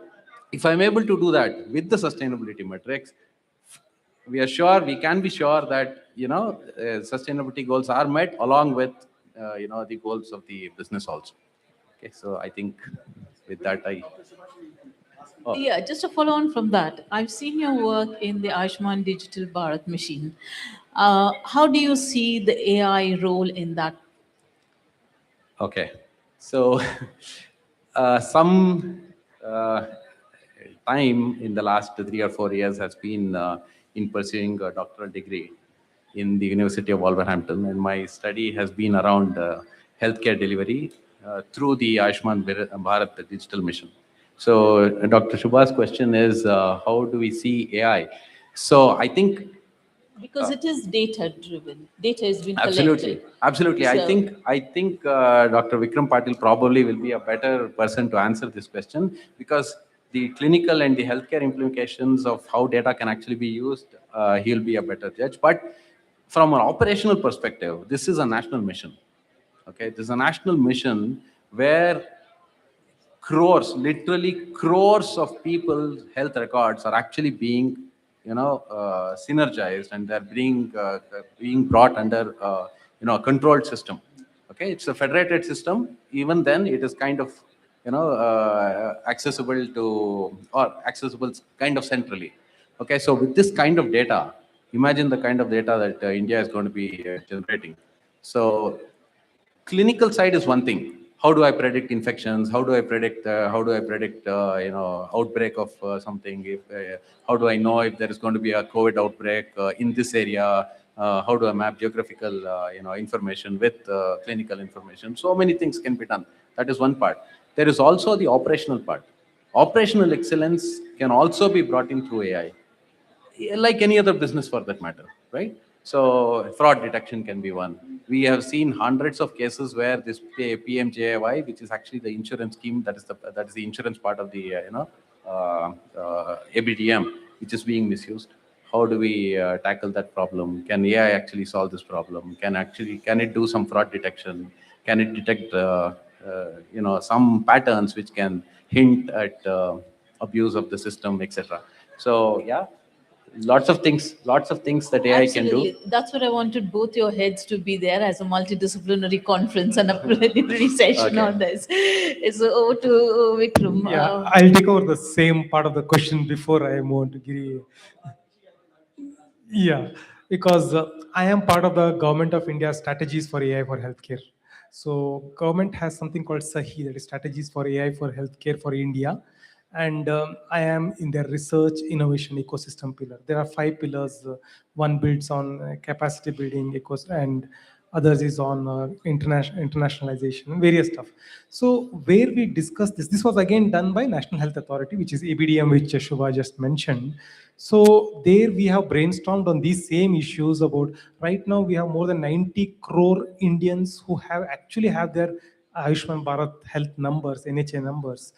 Speaker 10: if I'm able to do that with the sustainability metrics, we can be sure that, sustainability goals are met along with, the goals of the business also. Okay, so I think with that, Oh.
Speaker 6: Yeah, just to follow on from that, I've seen your work in the Ayushman Digital Bharat machine. How do you see the AI role in that?
Speaker 10: Okay, so some time in the last 3 or 4 years has been in pursuing a doctoral degree in the University of Wolverhampton, and my study has been around healthcare delivery through the Ayushman Bharat digital mission. So Dr. Shubha's question is, how do we see AI? So I think
Speaker 6: Because it is data driven. Data has been
Speaker 10: absolutely,
Speaker 6: collected.
Speaker 10: absolutely.
Speaker 6: So-
Speaker 10: I think Dr. Vikram Patil probably will be a better person to answer this question, because the clinical and the healthcare implications of how data can actually be used, he'll be a better judge. But from an operational perspective, this is a national mission. Okay, this is a national mission where crores, literally crores of people's health records are actually being, synergized, and they're being brought under, a controlled system. Okay, it's a federated system. Even then, it is kind of, accessible kind of centrally. Okay, so with this kind of data, imagine the kind of data that India is going to be generating. So clinical side is one thing. How do I predict infections? How do I predict outbreak of something? How do I know if there is going to be a COVID outbreak in this area? How do I map geographical information with clinical information? So many things can be done. That is one part. There is also the operational part. Operational excellence can also be brought in through AI, like any other business for that matter, right? So fraud detection can be one. We have seen hundreds of cases where this PMJAY, which is actually the insurance scheme, that is the insurance part of the ABDM, which is being misused. How do we tackle that problem? Can AI actually solve this problem? Can it do some fraud detection? Can it detect some patterns which can hint at abuse of the system, etc.? So yeah. Lots of things that AI can do.
Speaker 6: Absolutely. That's what I wanted both your heads to be there as a multidisciplinary conference and a plenary session
Speaker 10: Okay.
Speaker 6: on this. So over to Vikram.
Speaker 11: Yeah, I'll take over the same part of the question before I move on to Giri. Yeah, because I am part of the Government of India strategies for AI for healthcare. So government has something called SAHI, that is strategies for AI for healthcare for India. And I am in their research innovation ecosystem pillar. There are 5 pillars. One builds on capacity building, and others is on internationalization, various stuff. So where we discussed this was again done by National Health Authority, which is ABDM, which Shubha just mentioned. So there we have brainstormed on these same issues about, right now we have more than 90 crore Indians who actually have their Ayushman Bharat health numbers, NHA numbers.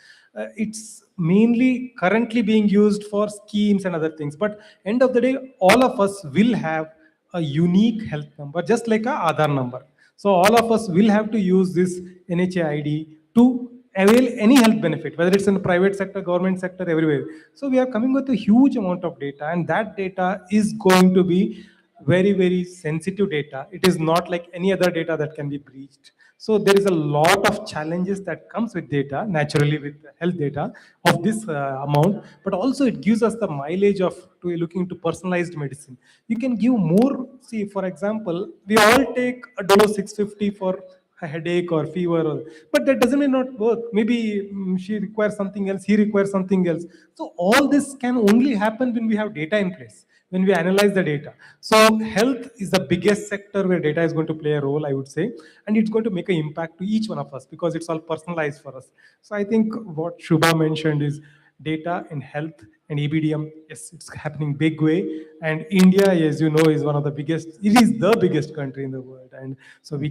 Speaker 11: It's mainly currently being used for schemes and other things. But end of the day, all of us will have a unique health number, just like a Aadhaar number. So all of us will have to use this NHA ID to avail any health benefit, whether it's in the private sector, government sector, everywhere. So we are coming with a huge amount of data, and that data is going to be very, very sensitive data. It is not like any other data that can be breached. So there is a lot of challenges that comes with data, naturally with health data of this amount, but also it gives us the mileage of looking to personalized medicine. You can give more, see, for example, we all take a dose 650 for a headache or fever, but that doesn't mean not work. Maybe she requires something else, he requires something else. So all this can only happen when we have data in place, when we analyze the data. So health is the biggest sector where data is going to play a role, I would say, and it's going to make an impact to each one of us because it's all personalized for us. So I think what Shubha mentioned is data in health and EBDM, yes, it's happening big way. And India, as you know, is one of the biggest, it is the biggest country in the world. And so we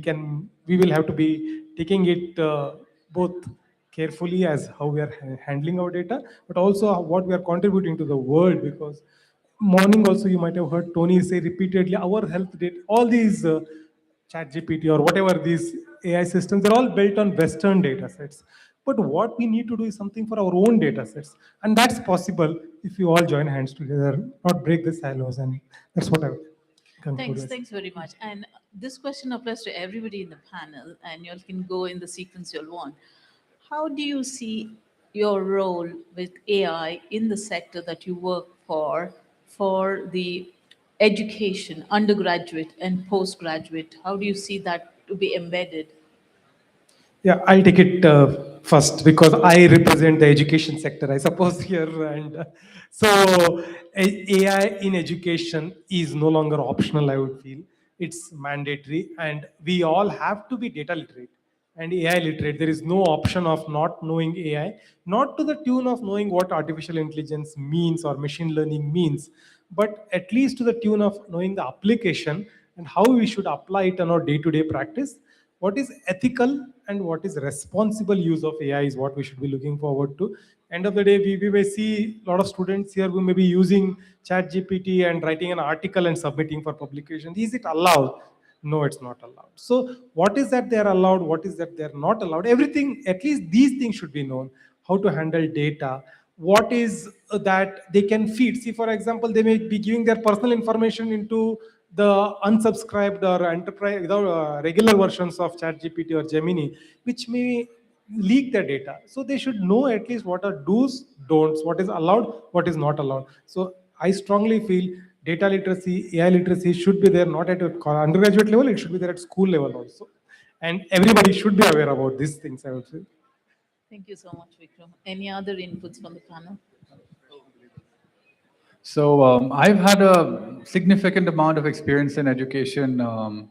Speaker 11: will have to be taking it both carefully as how we are handling our data, but also what we are contributing to the world, because morning also you might have heard Tony say repeatedly, our health data, all these chat GPT or whatever these AI systems, they're all built on Western data sets. But what we need to do is something for our own data sets. And that's possible if we all join hands together, not break the silos. And that's what I would conclude with.
Speaker 6: Thanks very much. And this question applies to everybody in the panel, and you all can go in the sequence you'll want. How do you see your role with AI in the sector that you work for the education, undergraduate and postgraduate? How do you see that to be embedded?
Speaker 11: Yeah, I'll take it first because I represent the education sector, I suppose, here. And so AI in education is no longer optional, I would feel. It's mandatory, and we all have to be data literate and AI literate. There is no option of not knowing AI, not to the tune of knowing what artificial intelligence means or machine learning means, but at least to the tune of knowing the application and how we should apply it in our day-to-day practice. What is ethical and what is responsible use of AI is what we should be looking forward to. End of the day, we may see a lot of students here who may be using chat GPT and writing an article and submitting for publication. Is it allowed? No, it's not allowed. So what is that they're allowed? What is that they're not allowed? Everything, at least these things should be known. How to handle data. What is that they can feed? See, for example, they may be giving their personal information into the unsubscribed or enterprise without regular versions of ChatGPT or Gemini, which may leak their data. So they should know at least what are do's, don'ts, what is allowed, what is not allowed. So I strongly feel data literacy, AI literacy should be there, not at undergraduate level, it should be there at school level also. And everybody should be aware about these things, I would say.
Speaker 6: Thank you so much, Vikram. Any other inputs from the panel?
Speaker 9: So I've had a significant amount of experience in education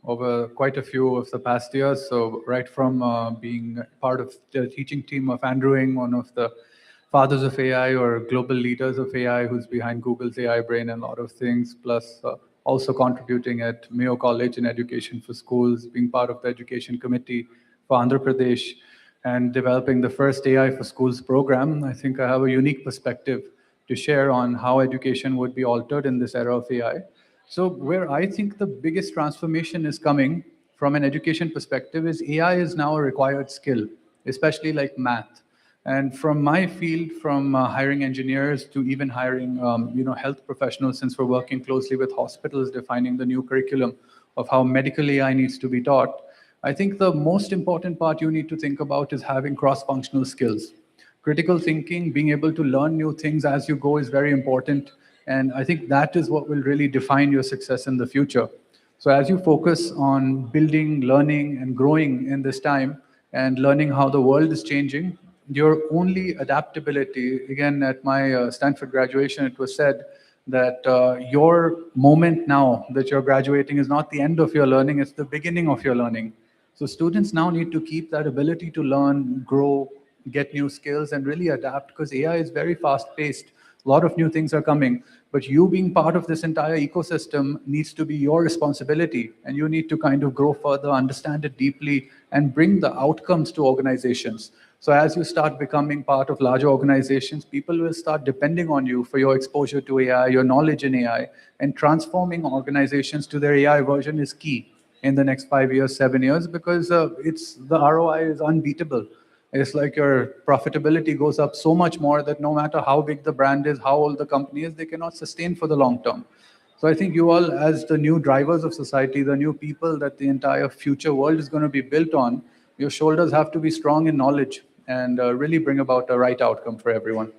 Speaker 9: over quite a few of the past years. So right from being part of the teaching team of Andrew Ng, one of the fathers of AI or global leaders of AI, who's behind Google's AI Brain and a lot of things, plus also contributing at Mayo College in Education for Schools, being part of the Education Committee for Andhra Pradesh, and developing the first AI for Schools program. I think I have a unique perspective to share on how education would be altered in this era of AI. So where I think the biggest transformation is coming from an education perspective is AI is now a required skill, especially like math. And from my field, from hiring engineers to even hiring health professionals, since we're working closely with hospitals defining the new curriculum of how medical AI needs to be taught, I think the most important part you need to think about is having cross-functional skills. Critical thinking, being able to learn new things as you go is very important. And I think that is what will really define your success in the future. So as you focus on building, learning, and growing in this time, and learning how the world is changing, your only adaptability, again, at my Stanford graduation, it was said that your moment now that you're graduating is not the end of your learning, it's the beginning of your learning. So students now need to keep that ability to learn, grow, get new skills and really adapt, because AI is very fast-paced. A lot of new things are coming, but you being part of this entire ecosystem needs to be your responsibility, and you need to kind of grow further, understand it deeply, and bring the outcomes to organizations. So as you start becoming part of larger organizations, people will start depending on you for your exposure to AI, your knowledge in AI, and transforming organizations to their AI version is key in the next 5 years, 7 years, because the ROI is unbeatable. It's like your profitability goes up so much more that no matter how big the brand is, how old the company is, they cannot sustain for the long term. So I think you all, as the new drivers of society, the new people that the entire future world is going to be built on, your shoulders have to be strong in knowledge and really bring about a right outcome for everyone.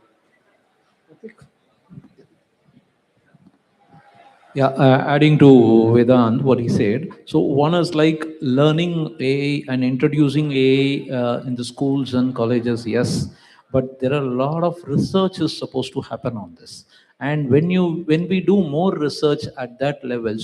Speaker 8: Yeah, adding to Vedant, what he said. So one is like learning AI and introducing AI in the schools and colleges, yes. But there are a lot of research is supposed to happen on this. And when we do more research at that level,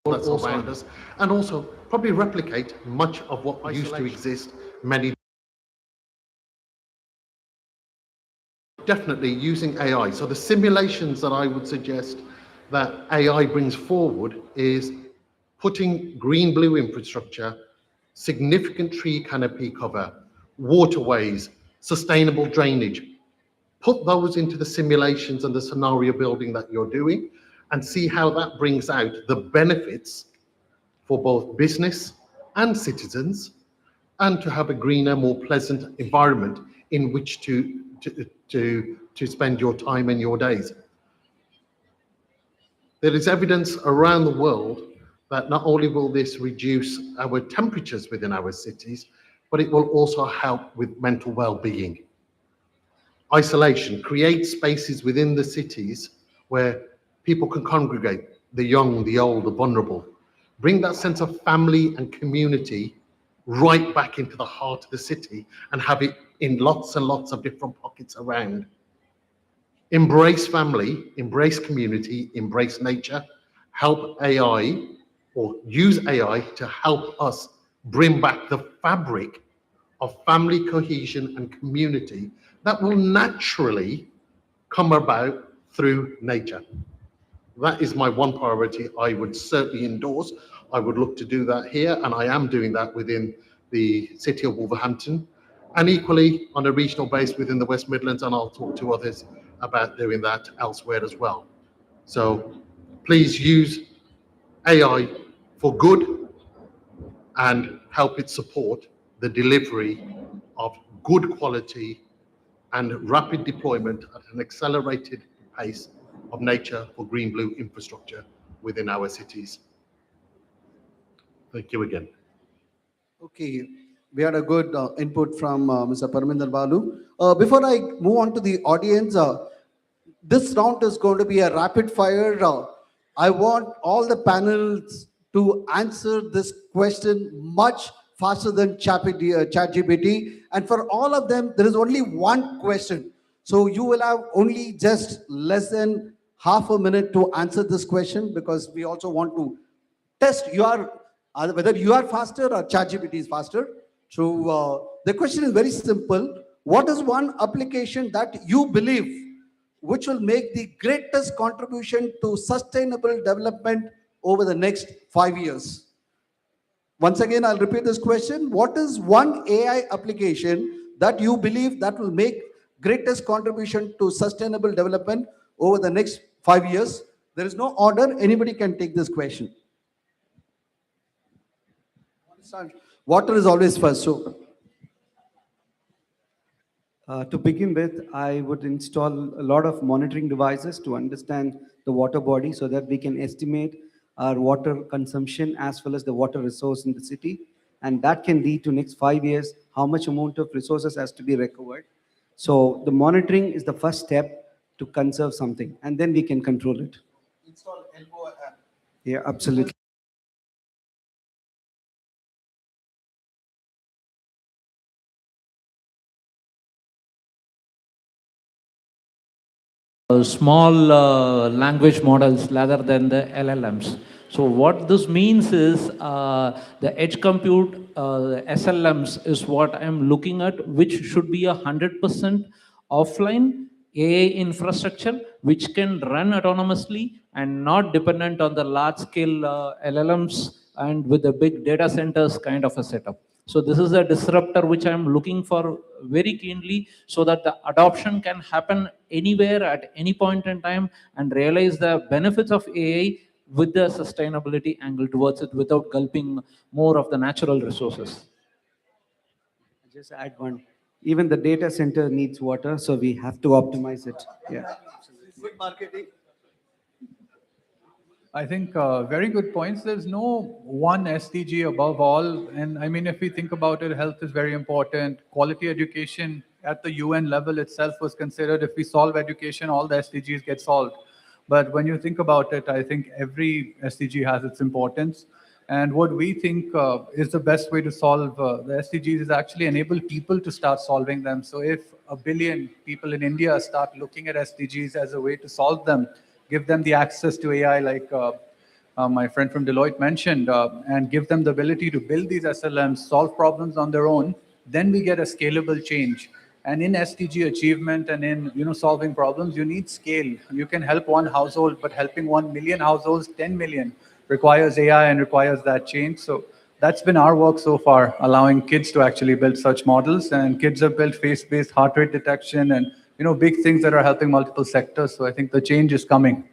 Speaker 12: that's around us, and also probably replicate much of what used to exist many. Definitely using AI. So the simulations that I would suggest that AI brings forward is putting green-blue infrastructure, significant tree canopy cover, waterways, sustainable drainage. Put those into the simulations and the scenario building that you're doing and see how that brings out the benefits for both business and citizens, and to have a greener, more pleasant environment in which to spend your time and your days. There is evidence around the world that not only will this reduce our temperatures within our cities, but it will also help with mental well-being. Isolation, create spaces within the cities where people can congregate, the young, the old, the vulnerable. Bring that sense of family and community right back into the heart of the city and have it in lots and lots of different pockets around. Embrace family, embrace community, embrace nature, help AI or use AI to help us bring back the fabric of family cohesion and community that will naturally come about through nature. That is my one priority I would certainly endorse. I would look to do that here, and I am doing that within the city of Wolverhampton, and equally on a regional base within the West Midlands, and I'll talk to others about doing that elsewhere as well. So please use AI for good and help it support the delivery of good quality and rapid deployment at an accelerated pace of nature for green-blue infrastructure within our cities. Thank you again.
Speaker 5: Okay, we had a good input from Mr. Parminder Balu. Before I move on to the audience, this round is going to be a rapid fire. I want all the panels to answer this question much faster than ChatGPT. And for all of them, there is only one question. So you will have only just less than half a minute to answer this question, because we also want to test whether you are faster or ChatGPT is faster. So the question is very simple. What is one application that you believe which will make the greatest contribution to sustainable development over the next 5 years? Once again, I'll repeat this question. What is one AI application that you believe that will make greatest contribution to sustainable development over the next 5 years? There is no order. Anybody can take this question. Water is always first. So,
Speaker 7: to begin with, I would install a lot of monitoring devices to understand the water body so that we can estimate our water consumption as well as the water resource in the city. And that can lead to next 5 years, how much amount of resources has to be recovered. So the monitoring is the first step to conserve something, and then we can control it.
Speaker 5: install Elbow app.
Speaker 7: Yeah, absolutely.
Speaker 8: Small language models rather than the LLMs. So what this means is the edge compute, SLMs is what I'm looking at, which should be 100% offline AI infrastructure, which can run autonomously and not dependent on the large scale LLMs and with the big data centers kind of a setup. So this is a disruptor which I'm looking for very keenly, so that the adoption can happen anywhere at any point in time and realize the benefits of AI with the sustainability angle towards it without gulping more of the natural resources.
Speaker 7: Just add one. Even the data center needs water, so we have to optimize it. Yeah.
Speaker 5: Good marketing.
Speaker 9: I think very good points. There's no one SDG above all. And I mean, if we think about it, health is very important. Quality education at the UN level itself was considered, if we solve education, all the SDGs get solved. But when you think about it, I think every SDG has its importance. And what we think is the best way to solve the SDGs is actually enable people to start solving them. So if 1 billion people in India start looking at SDGs as a way to solve them, give them the access to AI like my friend from Deloitte mentioned, and give them the ability to build these SLMs, solve problems on their own, then we get a scalable change. And in SDG achievement and in solving problems, you need scale. You can help one household, but helping 1 million households, 10 million, requires AI and requires that change. So that's been our work so far, allowing kids to actually build such models. And kids have built face-based heart rate detection and big things that are helping multiple sectors. So I think the change is coming.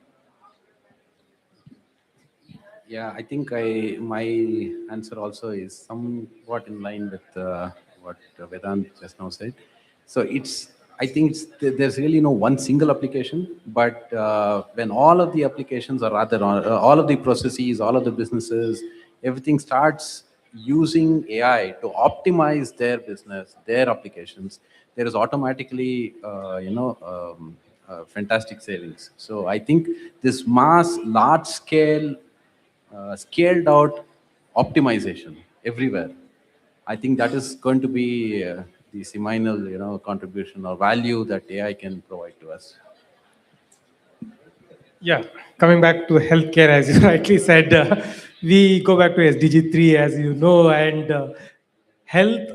Speaker 10: Yeah, I think my answer also is somewhat in line with what Vedant just now said. So I think there's really no one single application, but when all of the applications, or rather all of the processes, all of the businesses, everything starts using AI to optimize their business, their applications, there is automatically, fantastic savings. So I think this large scale, scaled out optimization everywhere, I think that is going to be the seminal, contribution or value that AI can provide to us.
Speaker 11: Yeah, coming back to healthcare, as you rightly said, we go back to SDG 3, as you know, and health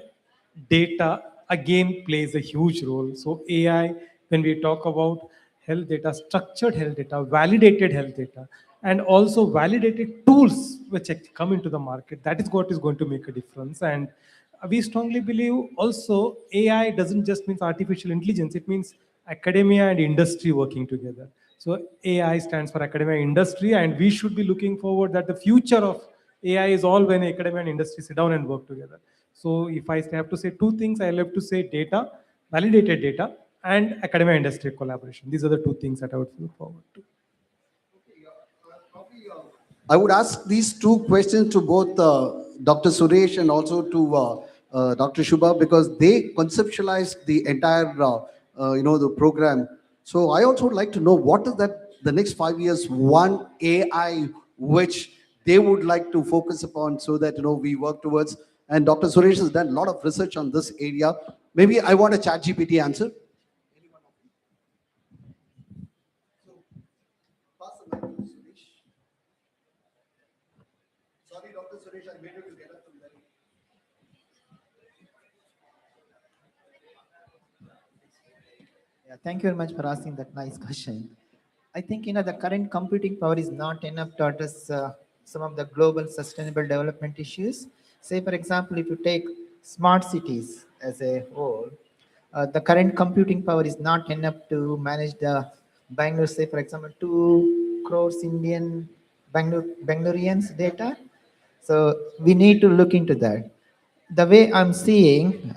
Speaker 11: data again plays a huge role. So AI, when we talk about health data, structured health data, validated health data, and also validated tools which come into the market, that is what is going to make a difference. And we strongly believe also AI doesn't just mean artificial intelligence, it means academia and industry working together. So AI stands for academia and industry, and we should be looking forward that the future of AI is all when academia and industry sit down and work together. So if I have to say two things, I love to say data, validated data, and academia industry collaboration. These are the two things that I would look forward to.
Speaker 5: I would ask these two questions to both Dr. Suresh and also to Dr. Shubha, because they conceptualized the entire, the program. So I also would like to know what is that the next 5 years, one AI which they would like to focus upon so that, we work towards. And Dr. Suresh has done a lot of research on this area. Maybe I want a ChatGPT answer. Sorry, Dr. Suresh, I made you to get up from there.
Speaker 13: Yeah, thank you very much for asking that nice question. I think the current computing power is not enough to address some of the global sustainable development issues. Say, for example, if you take smart cities as a whole, the current computing power is not enough to manage the Bangalore, say, for example, 2 crores Indian Bangaloreans data. So we need to look into that. The way I'm seeing,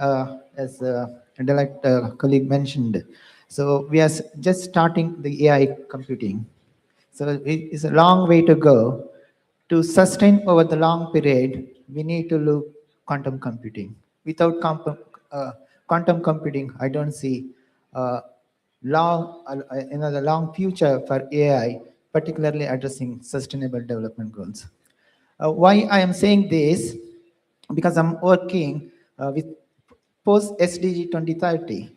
Speaker 13: as Intellect colleague mentioned, so we are just starting the AI computing. So it's a long way to go. To sustain over the long period, we need to look quantum computing. Without quantum computing, I don't see the long future for AI, particularly addressing sustainable development goals. Why I am saying this? Because I'm working with post SDG 2030.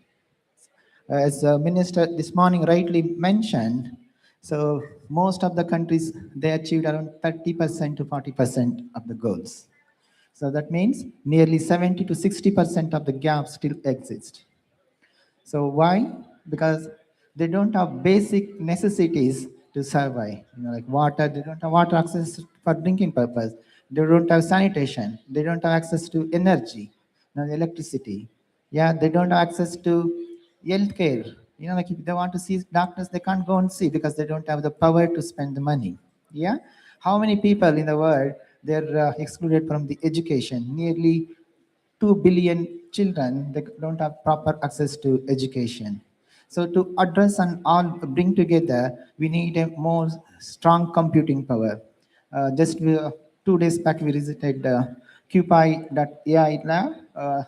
Speaker 13: As the minister this morning rightly mentioned, so most of the countries, they achieved around 30% to 40% of the goals. So that means nearly 70 to 60% of the gap still exists. So why? Because they don't have basic necessities to survive. Like water, they don't have water access for drinking purpose. They don't have sanitation. They don't have access to energy, electricity. Yeah, they don't have access to healthcare. Like if they want to see doctors, they can't go and see because they don't have the power to spend the money. Yeah, how many people in the world they're excluded from the education? Nearly 2 billion children, they don't have proper access to education. So to address and all bring together, we need a more strong computing power. Just 2 days back, we visited QPI.ai lab.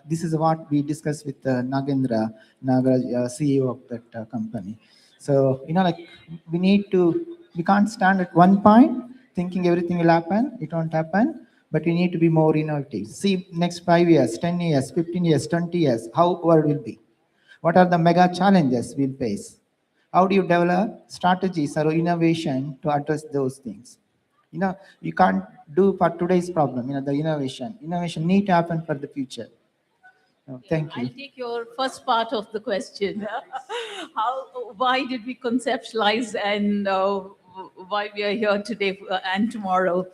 Speaker 13: This is what we discussed with Nagaraj, CEO of that company. So, we can't stand at one point thinking everything will happen. It won't happen. But we need to be more innovative. See, next 5 years, 10 years, 15 years, 20 years, how world will be? What are the mega challenges we'll face? How do you develop strategies or innovation to address those things? You can't do for today's problem, the innovation. Innovation need to happen for the future. Thank you.
Speaker 6: I'll take your first part of the question. Why did we conceptualize and why we are here today and tomorrow?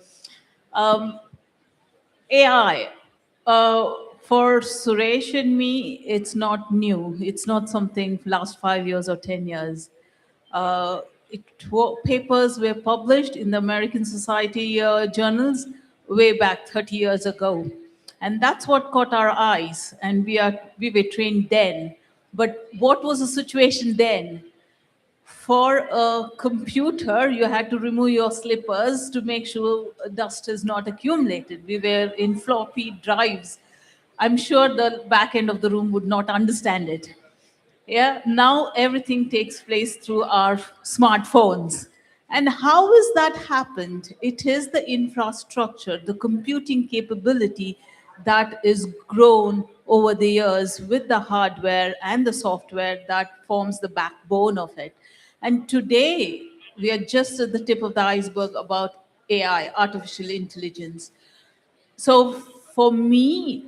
Speaker 6: AI, for Suresh and me, it's not new. It's not something last 5 years or 10 years. papers were published in the American Society journals way back 30 years ago. And that's what caught our eyes. And we were trained then. But what was the situation then? For a computer, you had to remove your slippers to make sure dust is not accumulated. We were in floppy drives. I'm sure the back end of the room would not understand it. Yeah, now everything takes place through our smartphones. And how has that happened? It is the infrastructure, the computing capability that is grown over the years with the hardware and the software that forms the backbone of it. And today, we are just at the tip of the iceberg about AI, artificial intelligence. So for me,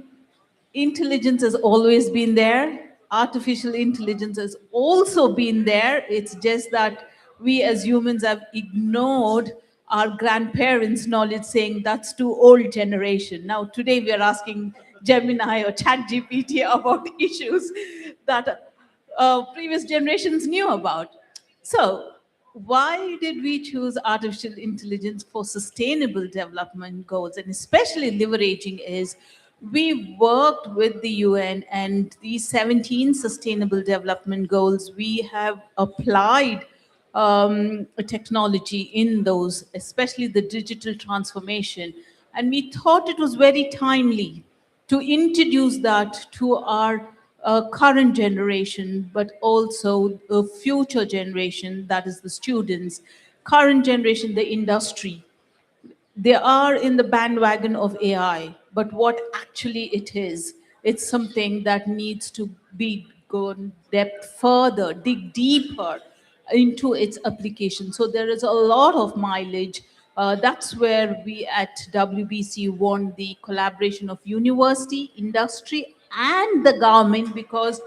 Speaker 6: intelligence has always been there. Artificial intelligence has also been there. It's just that we as humans have ignored our grandparents' knowledge, saying that's too old generation. Now, today we are asking Gemini or ChatGPT about issues that previous generations knew about. So, why did we choose artificial intelligence for sustainable development goals, and especially leveraging is we worked with the UN and these 17 sustainable development goals. We have applied technology in those, especially the digital transformation. And we thought it was very timely to introduce that to our current generation, but also a future generation, that is the students, current generation, the industry. They are in the bandwagon of AI, but what actually it is, it's something that needs to be gone depth further, dig deeper into its application. So there is a lot of mileage. That's where we at WBC want the collaboration of university, industry, and the government, because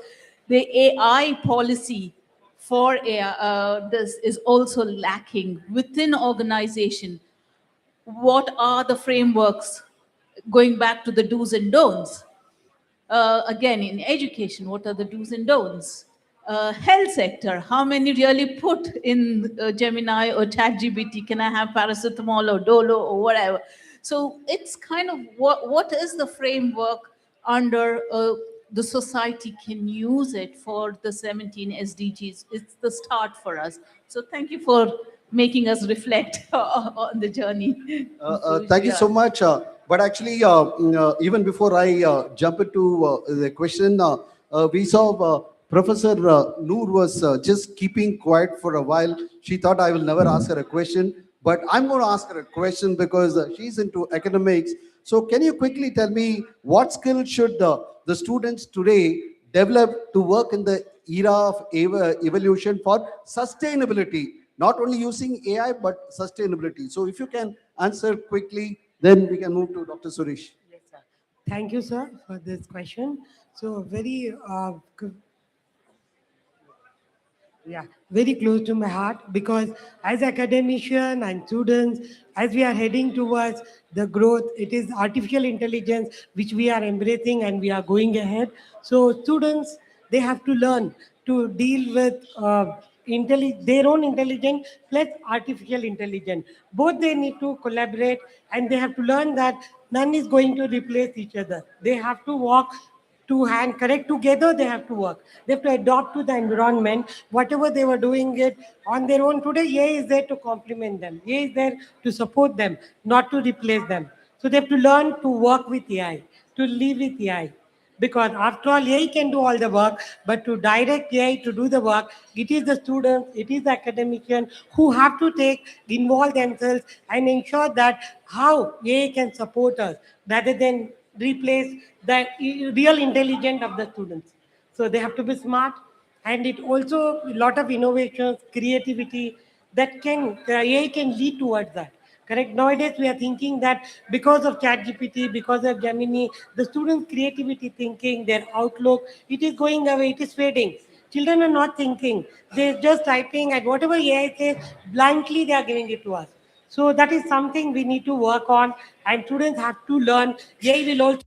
Speaker 6: the AI policy for AI, this is also lacking within organization. What are the frameworks, going back to the do's and don'ts? Again, in education, what are the do's and don'ts? Health sector, how many really put in Gemini or ChatGPT, can I have paracetamol or Dolo or whatever? So it's kind of what is the framework under the society can use it for the 17 SDGs. It's the start for us. So thank you for making us reflect on the journey.
Speaker 5: Thank you so much. But actually, even before I jump into the question, we saw Professor Noor was just keeping quiet for a while. She thought I will never ask her a question, but I'm going to ask her a question because she's into academics. So can you quickly tell me what skills should the students today develop to work in the era of evolution for sustainability? Not only using AI, but sustainability. So if you can answer quickly, then we can move to Dr. Suresh.
Speaker 3: Yes, sir. Thank you, sir, for this question. So very close to my heart, because as academician and students, as we are heading towards the growth, it is artificial intelligence which we are embracing and we are going ahead. So students, they have to learn to deal with their own intelligence plus artificial intelligence. Both they need to collaborate, and they have to learn that none is going to replace each other. They have to walk two hand correct together. They have to work, they have to adopt to the environment. Whatever they were doing it on their own, today AI is there to complement them, AI is there to support them, not to replace them. So they have to learn to work with AI, to live with AI, because after all AI can do all the work, but to direct AI to do the work, it is the students, it is the academician who have to involve themselves and ensure that how AI can support us rather than replace the real intelligence of the students. So they have to be smart, and it also a lot of innovations, creativity that AI can lead towards that. Correct. Nowadays we are thinking that because of ChatGPT, because of Gemini, the students' creativity thinking, their outlook, it is going away, it is fading. Children are not thinking; they're just typing, and whatever AI says, blindly they are giving it to us. So that is something we need to work on, and students have to learn. AI will also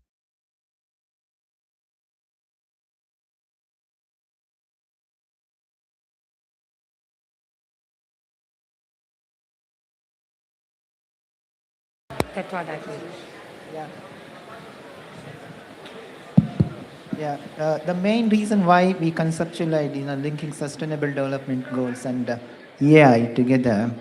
Speaker 3: That's what I feel.
Speaker 13: Yeah. Yeah, the main reason why we conceptualize, linking sustainable development goals and AI together.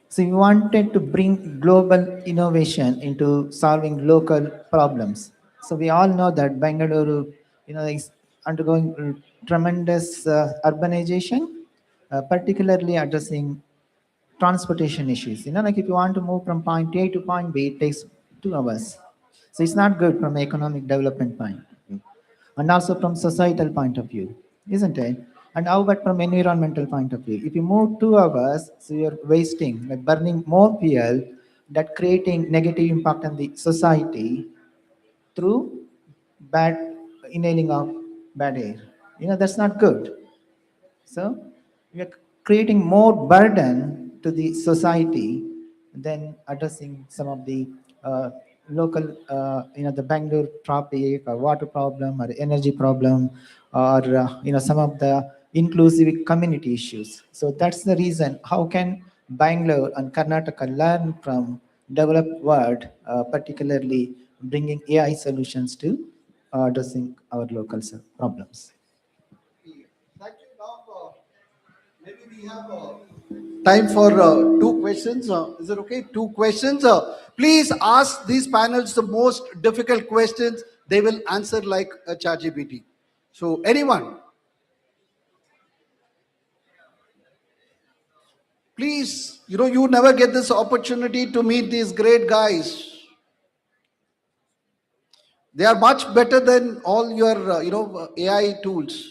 Speaker 13: So we wanted to bring global innovation into solving local problems. So we all know that Bengaluru, is undergoing tremendous urbanization, particularly addressing transportation issues. Like if you want to move from point A to point B, it takes 2 hours. So it's not good from economic development point of view, and also from societal point of view, isn't it? And how about from environmental point of view? If you move 2 hours, so you're wasting, like burning more fuel, that creating negative impact on the society through bad inhaling of bad air. That's not good. So we are creating more burden to the society than addressing some of the local, the Bangalore traffic or water problem or energy problem or, some of the inclusive community issues. So that's the reason. How can Bangalore and Karnataka learn from developed world, particularly bringing AI solutions to addressing our local problems?
Speaker 5: Thank you. Now, maybe we have time for 2 questions. Is it okay? 2 questions. Please ask these panels the most difficult questions. They will answer like a ChatGPT. So, anyone, please, you never get this opportunity to meet these great guys. They are much better than all your, AI tools.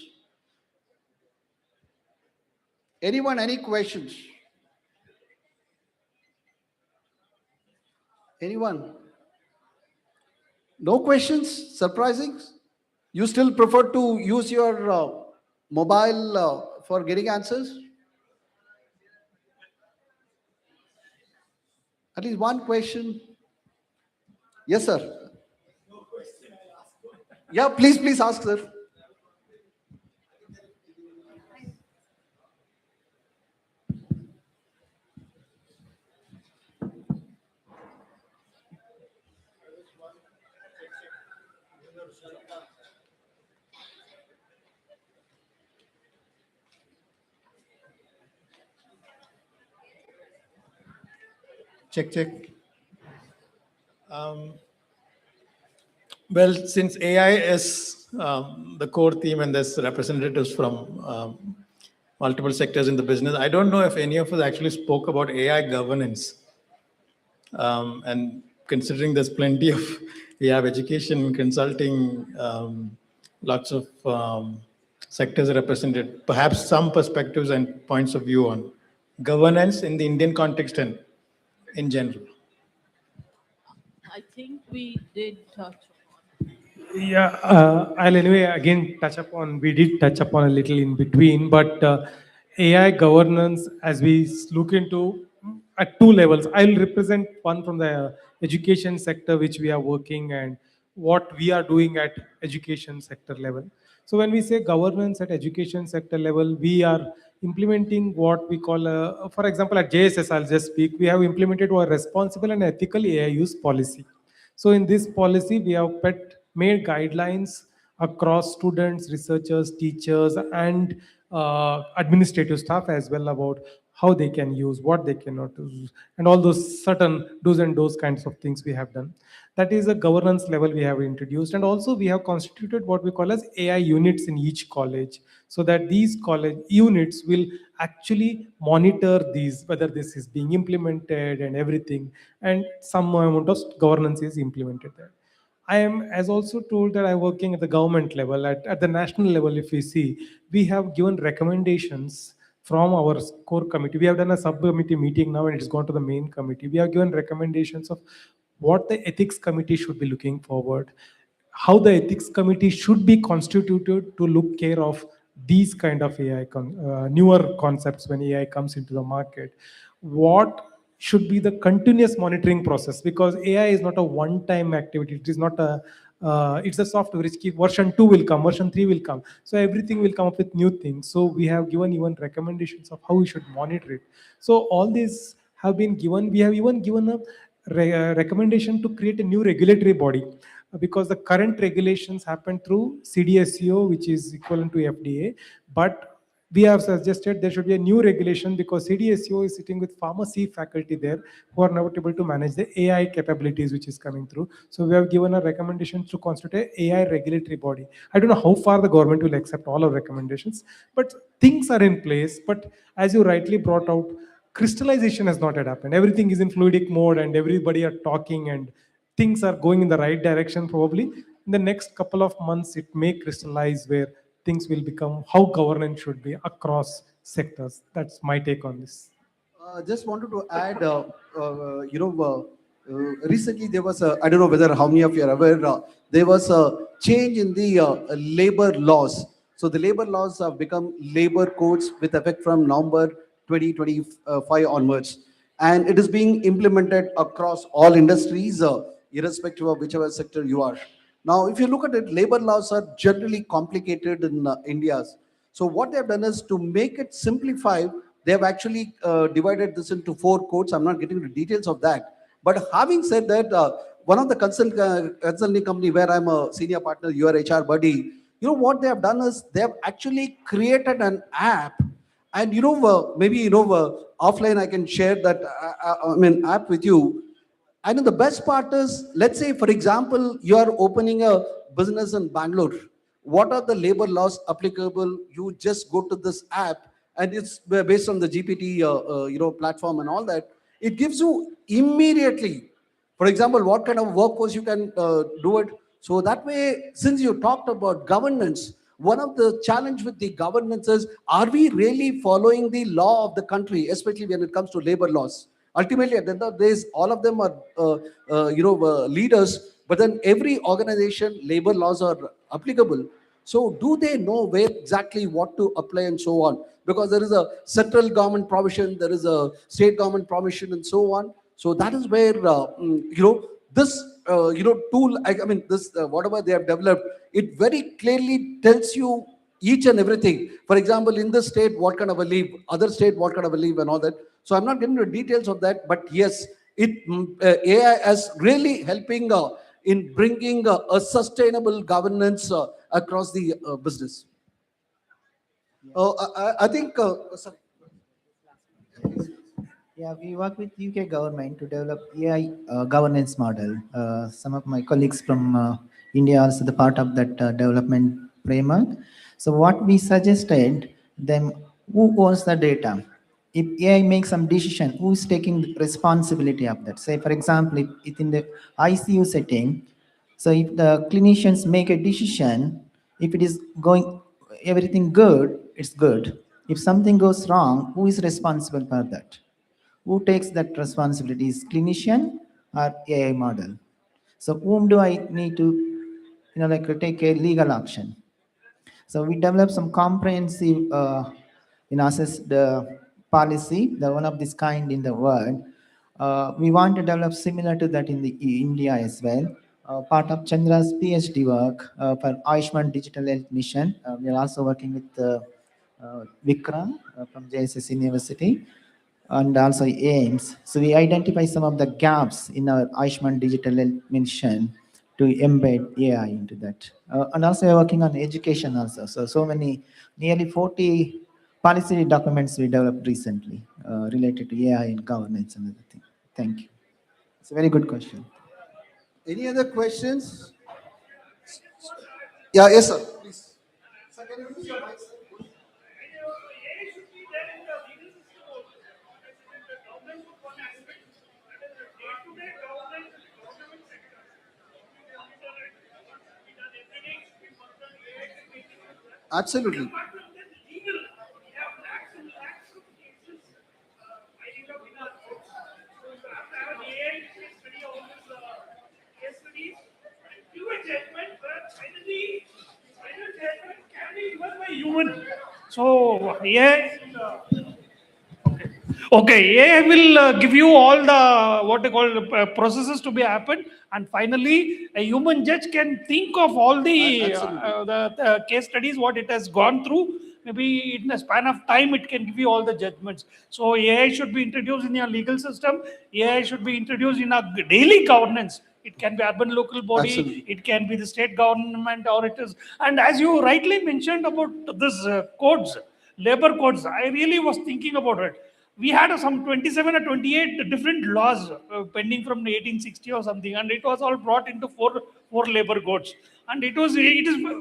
Speaker 5: Anyone, any questions? Anyone? No questions? Surprising? You still prefer to use your mobile for getting answers? At least one question. Yes, sir. Yeah, please ask, sir.
Speaker 1: Check. Well, since AI is the core theme and there's representatives from multiple sectors in the business, I don't know if any of us actually spoke about AI governance. And considering there's plenty of, we have education, consulting, lots of sectors represented, perhaps some perspectives and points of view on governance in the Indian context and in general.
Speaker 6: I think we did touch upon.
Speaker 11: Yeah, I'll anyway again we did touch upon a little in between, but AI governance, as we look into at 2 levels, I'll represent one from the education sector, which we are working and what we are doing at education sector level. So when we say governance at education sector level, we are implementing what we call, for example, at JSS, I'll just speak, we have implemented a responsible and ethical AI use policy. So in this policy, we have made guidelines across students, researchers, teachers, and administrative staff as well about how they can use, what they cannot use, and all those certain do's and don'ts kinds of things we have done. That is a governance level we have introduced. And also we have constituted what we call as AI units in each college, so that these college units will actually monitor these, whether this is being implemented and everything, and some amount of governance is implemented there. I am as also told that I'm working at the government level. At the national level, if we see, we have given recommendations from our core committee. We have done a subcommittee meeting now and it's gone to the main committee. We have given recommendations of what the ethics committee should be looking forward, how the ethics committee should be constituted to look care of these kind of AI, newer concepts when AI comes into the market. What should be the continuous monitoring process, because AI is not a one-time activity. It is not a, it's a software which version 2 will come, version 3 will come. So everything will come up with new things. So we have given even recommendations of how we should monitor it. So all these have been given. We have even given a recommendation to create a new regulatory body because the current regulations happen through CDSCO, which is equivalent to FDA, but we have suggested there should be a new regulation because CDSCO is sitting with pharmacy faculty there who are not able to manage the AI capabilities which is coming through. So we have given a recommendation to constitute an AI regulatory body. I don't know how far the government will accept all our recommendations, but things are in place. But as you rightly brought out, crystallization has not yet happened. Everything is in fluidic mode and everybody are talking and things are going in the right direction. Probably in the next couple of months, it may crystallize where things will become how governance should be across sectors. That's my take on this.
Speaker 5: Just wanted to add, recently there was a, I don't know whether how many of you are aware, there was a change in the labor laws. So the labor laws have become labor codes with effect from November 2025 onwards. And it is being implemented across all industries, irrespective of whichever sector you are. Now, if you look at it, labor laws are generally complicated in India. So what they've done is to make it simplified, they have actually divided this into 4 codes. I'm not getting into details of that. But having said that, one of the consulting company where I'm a senior partner, your HR buddy, what they have done is they have actually created an app. And maybe offline I can share that app with you. And the best part is, let's say, for example, you are opening a business in Bangalore. What are the labor laws applicable? You just go to this app, and it's based on the GPT, platform and all that. It gives you immediately, for example, what kind of workforce you can do it. So that way, since you talked about governance, one of the challenge with the governance is, are we really following the law of the country, especially when it comes to labor laws? Ultimately, at the end of the day, all of them are, leaders, but then every organization, labor laws are applicable. So do they know where exactly what to apply and so on? Because there is a central government provision, there is a state government provision and so on. So that is where, this, tool, this, whatever they have developed, it very clearly tells you each and everything. For example, in this state, what kind of a leave, other state, what kind of a leave and all that. So I'm not getting into details of that, but yes, AI is really helping in bringing a sustainable governance across the business. I think, sorry.
Speaker 13: Yeah, we work with UK government to develop AI governance model. Some of my colleagues from India are also the part of that development framework. So what we suggested them, who owns the data? If AI makes some decision, who's taking the responsibility of that? Say, for example, if in the ICU setting, so if the clinicians make a decision, if it is going everything good, it's good. If something goes wrong, who is responsible for that? Who takes that responsibility? Is clinician or AI model? So whom do I need to, take a legal action? So we developed some comprehensive, assess the policy, the one of this kind in the world. We want to develop similar to that in the India as well. Part of Chandra's PhD work for Ayushman Digital Health Mission. We are also working with Vikram from JSS University and also AIMS. So we identify some of the gaps in our Ayushman Digital Health Mission to embed AI into that. And also we're working on education also. So many, nearly 40 policy documents we developed recently related to AI and governance and everything. Thank you. It's a very good question.
Speaker 5: Any other questions? Yeah, yes, sir. Please. Sir, can you use your mic, sir? Absolutely.
Speaker 14: Human. So, yes. Okay, AI will give you all the what they call processes to be happened, and finally a human judge can think of all the the case studies what it has gone through. Maybe in a span of time it can give you all the judgments. So AI should be introduced in your legal system. AI should be introduced in our daily governance. It can be urban local body,
Speaker 5: Absolutely.
Speaker 14: it can be the state government, or it is. And as you rightly mentioned about this codes, labor codes, I really was thinking about it. We had some 27 or 28 different laws pending from 1860 or something, and it was all brought into four labor codes. And it is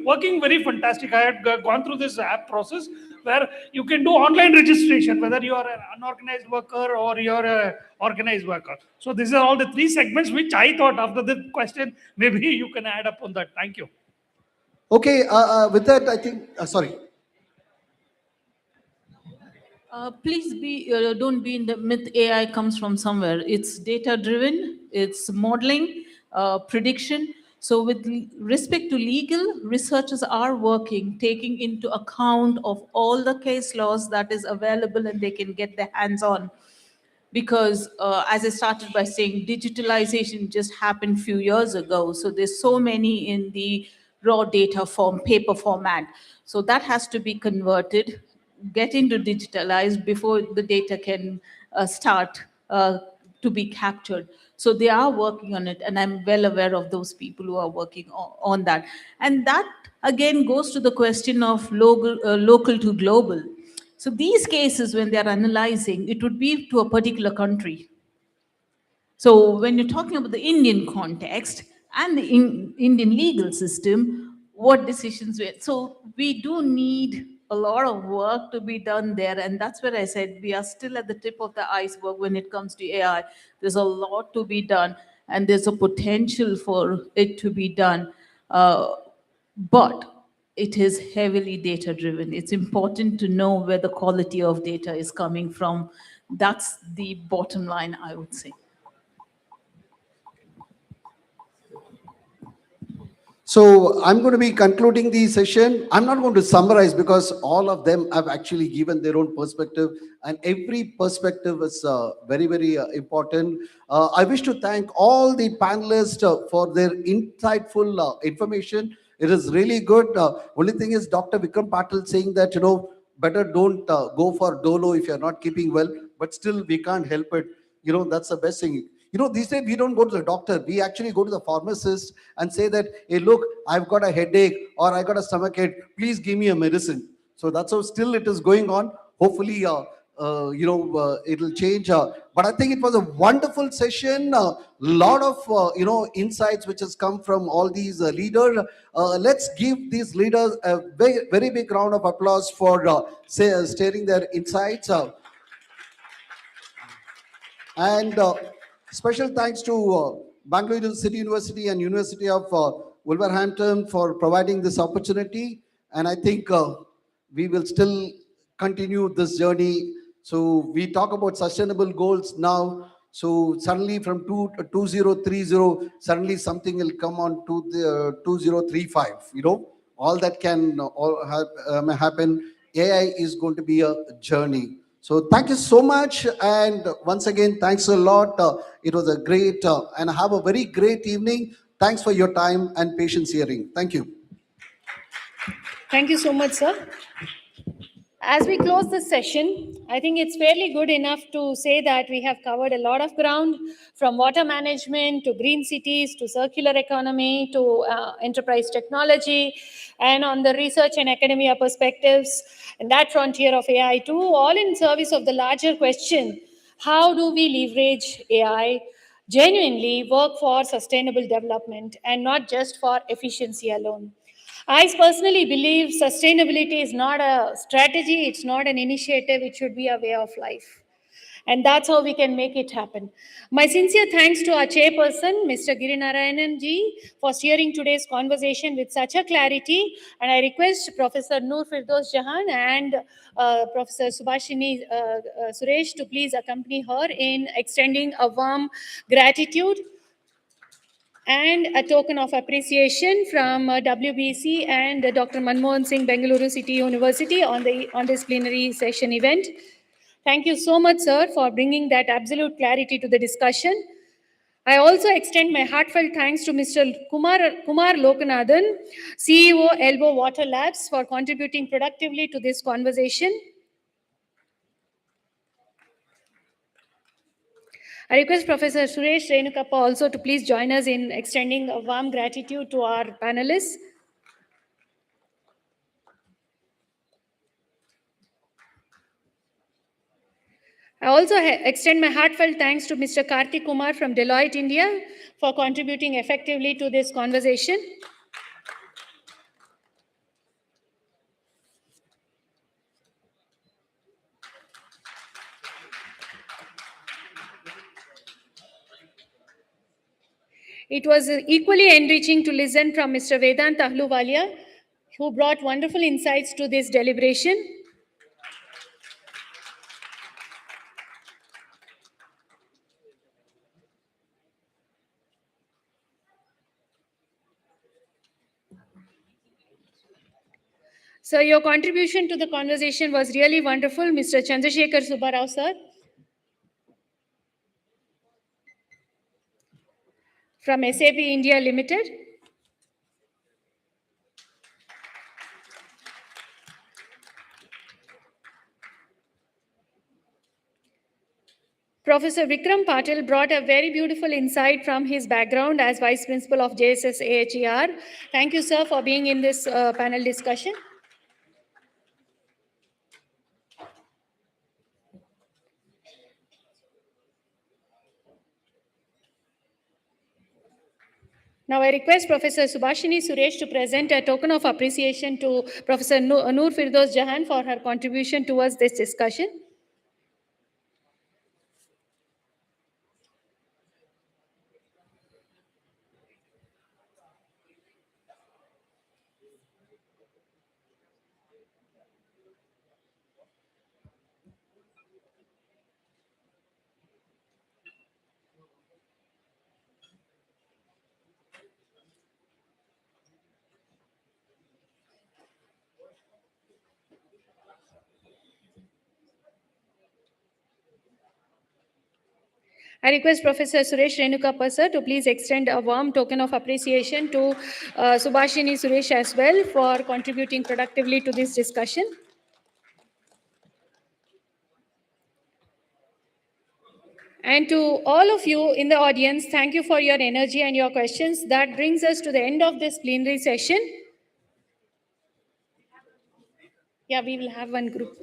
Speaker 14: working very fantastic. I had gone through this app process where you can do online registration, whether you are an unorganized worker or you're an organized worker. So these are all the three segments which I thought after the question, maybe you can add up on that. Thank you.
Speaker 5: Okay, with that, I think, sorry.
Speaker 6: Please don't be in the myth AI comes from somewhere. It's data driven, it's modeling, prediction. So with respect to legal, researchers are working, taking into account of all the case laws that is available and they can get their hands on. Because as I started by saying, digitalization just happened a few years ago. So there's so many in the raw data form, paper format. So that has to be converted, get into digitalized before the data can start to be captured. So they are working on it, and I'm well aware of those people who are working on that. And that again goes to the question of local to global. So these cases, when they're analyzing, it would be to a particular country. So when you're talking about the Indian context and the Indian legal system, what decisions were. So we do need a lot of work to be done there. And that's where I said we are still at the tip of the iceberg when it comes to AI. There's a lot to be done, and there's a potential for it to be done. But it is heavily data driven. It's important to know where the quality of data is coming from. That's the bottom line, I would say.
Speaker 5: So I'm going to be concluding the session. I'm not going to summarize because all of them have actually given their own perspective, and every perspective is very, very important. I wish to thank all the panelists for their insightful information. It is really good. Only thing is Dr. Vikram Patil saying that, better don't go for dolo if you're not keeping well, but still we can't help it. That's the best thing. These days we don't go to the doctor. We actually go to the pharmacist and say that, hey, look, I've got a headache or I got a stomachache. Please give me a medicine. So that's how still it is going on. Hopefully, it'll change. But I think it was a wonderful session. A lot of, insights which has come from all these leaders. Let's give these leaders a very, very big round of applause for sharing their insights. And special thanks to Bangalore City University and University of Wolverhampton for providing this opportunity. And I think we will still continue this journey. So we talk about sustainable goals now. So suddenly from 2030, suddenly something will come on to the 2035. All that can happen. AI is going to be a journey. So thank you so much. And once again, thanks a lot. It was a great and have a very great evening. Thanks for your time and patience hearing. Thank you.
Speaker 4: Thank you so much, sir. As we close this session, I think it's fairly good enough to say that we have covered a lot of ground, from water management to green cities to circular economy to enterprise technology, and on the research and academia perspectives and that frontier of AI too, all in service of the larger question: how do we leverage AI genuinely work for sustainable development and not just for efficiency alone? I personally believe sustainability is not a strategy, it's not an initiative, it should be a way of life. And that's how we can make it happen. My sincere thanks to our chairperson, Mr. Girinarayanan ji, for steering today's conversation with such a clarity. And I request Professor Noor Firdaus Jahan and Professor Subhashini Suresh to please accompany her in extending a warm gratitude and a token of appreciation from WBC and Dr. Manmohan Singh, Bengaluru City University on this plenary session event. Thank you so much, sir, for bringing that absolute clarity to the discussion. I also extend my heartfelt thanks to Mr. Kumar Lokanathan, CEO, Elbow Water Labs, for contributing productively to this conversation. I request Professor Suresh Renukappa also to please join us in extending a warm gratitude to our panelists. I also extend my heartfelt thanks to Mr. Karthik Kumar from Deloitte India for contributing effectively to this conversation. It was equally enriching to listen from Mr. Vedant Ahluwalia, who brought wonderful insights to this deliberation. So your contribution to the conversation was really wonderful, Mr. Chandrasekhar Subbarao, sir, from SAP India Limited. Professor Vikram Patil brought a very beautiful insight from his background as Vice Principal of JSS AHER. Thank you, sir, for being in this panel discussion. Now I request Professor Subhashini Suresh to present a token of appreciation to Professor Noor Firdaus Jahan for her contribution towards this discussion. I request Professor Suresh Renukappa sir to please extend a warm token of appreciation to Subhashini Suresh as well for contributing productively to this discussion. And to all of you in the audience, thank you for your energy and your questions. That brings us to the end of this plenary session. Yeah, we will have one group.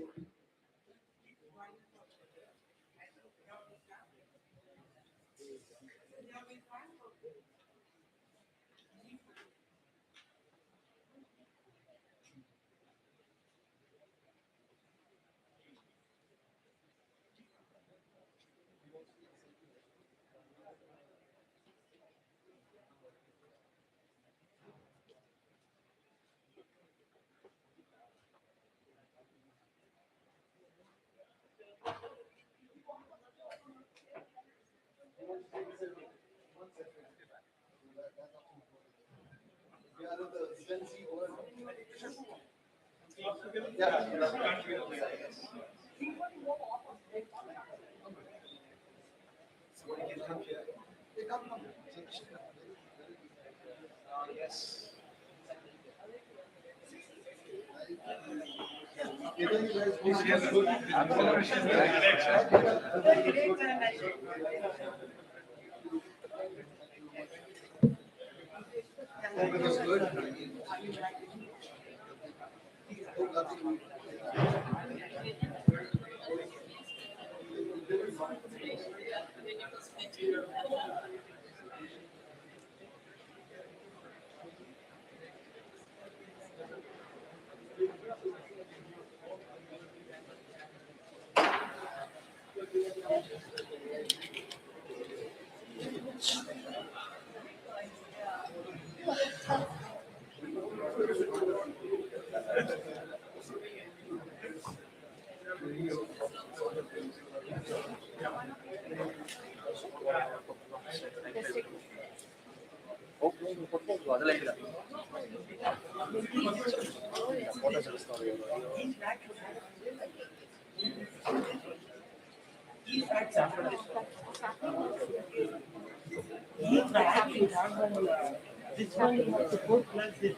Speaker 3: This one is support plus this.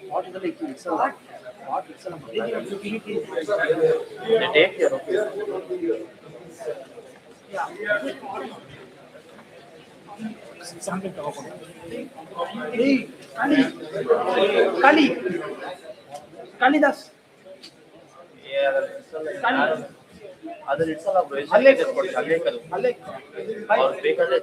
Speaker 3: What is the like itself? What itself? Take care of it. Hey, Kali. Kalidas. ಅದರ ಇಟ್ಸಲ್ಲ ಅಲ್ಲೇ ಅಲ್ಲೇ ಅಲ್ಲೇ ಅವ್ರು ಬೇಕಾದ್ರೆ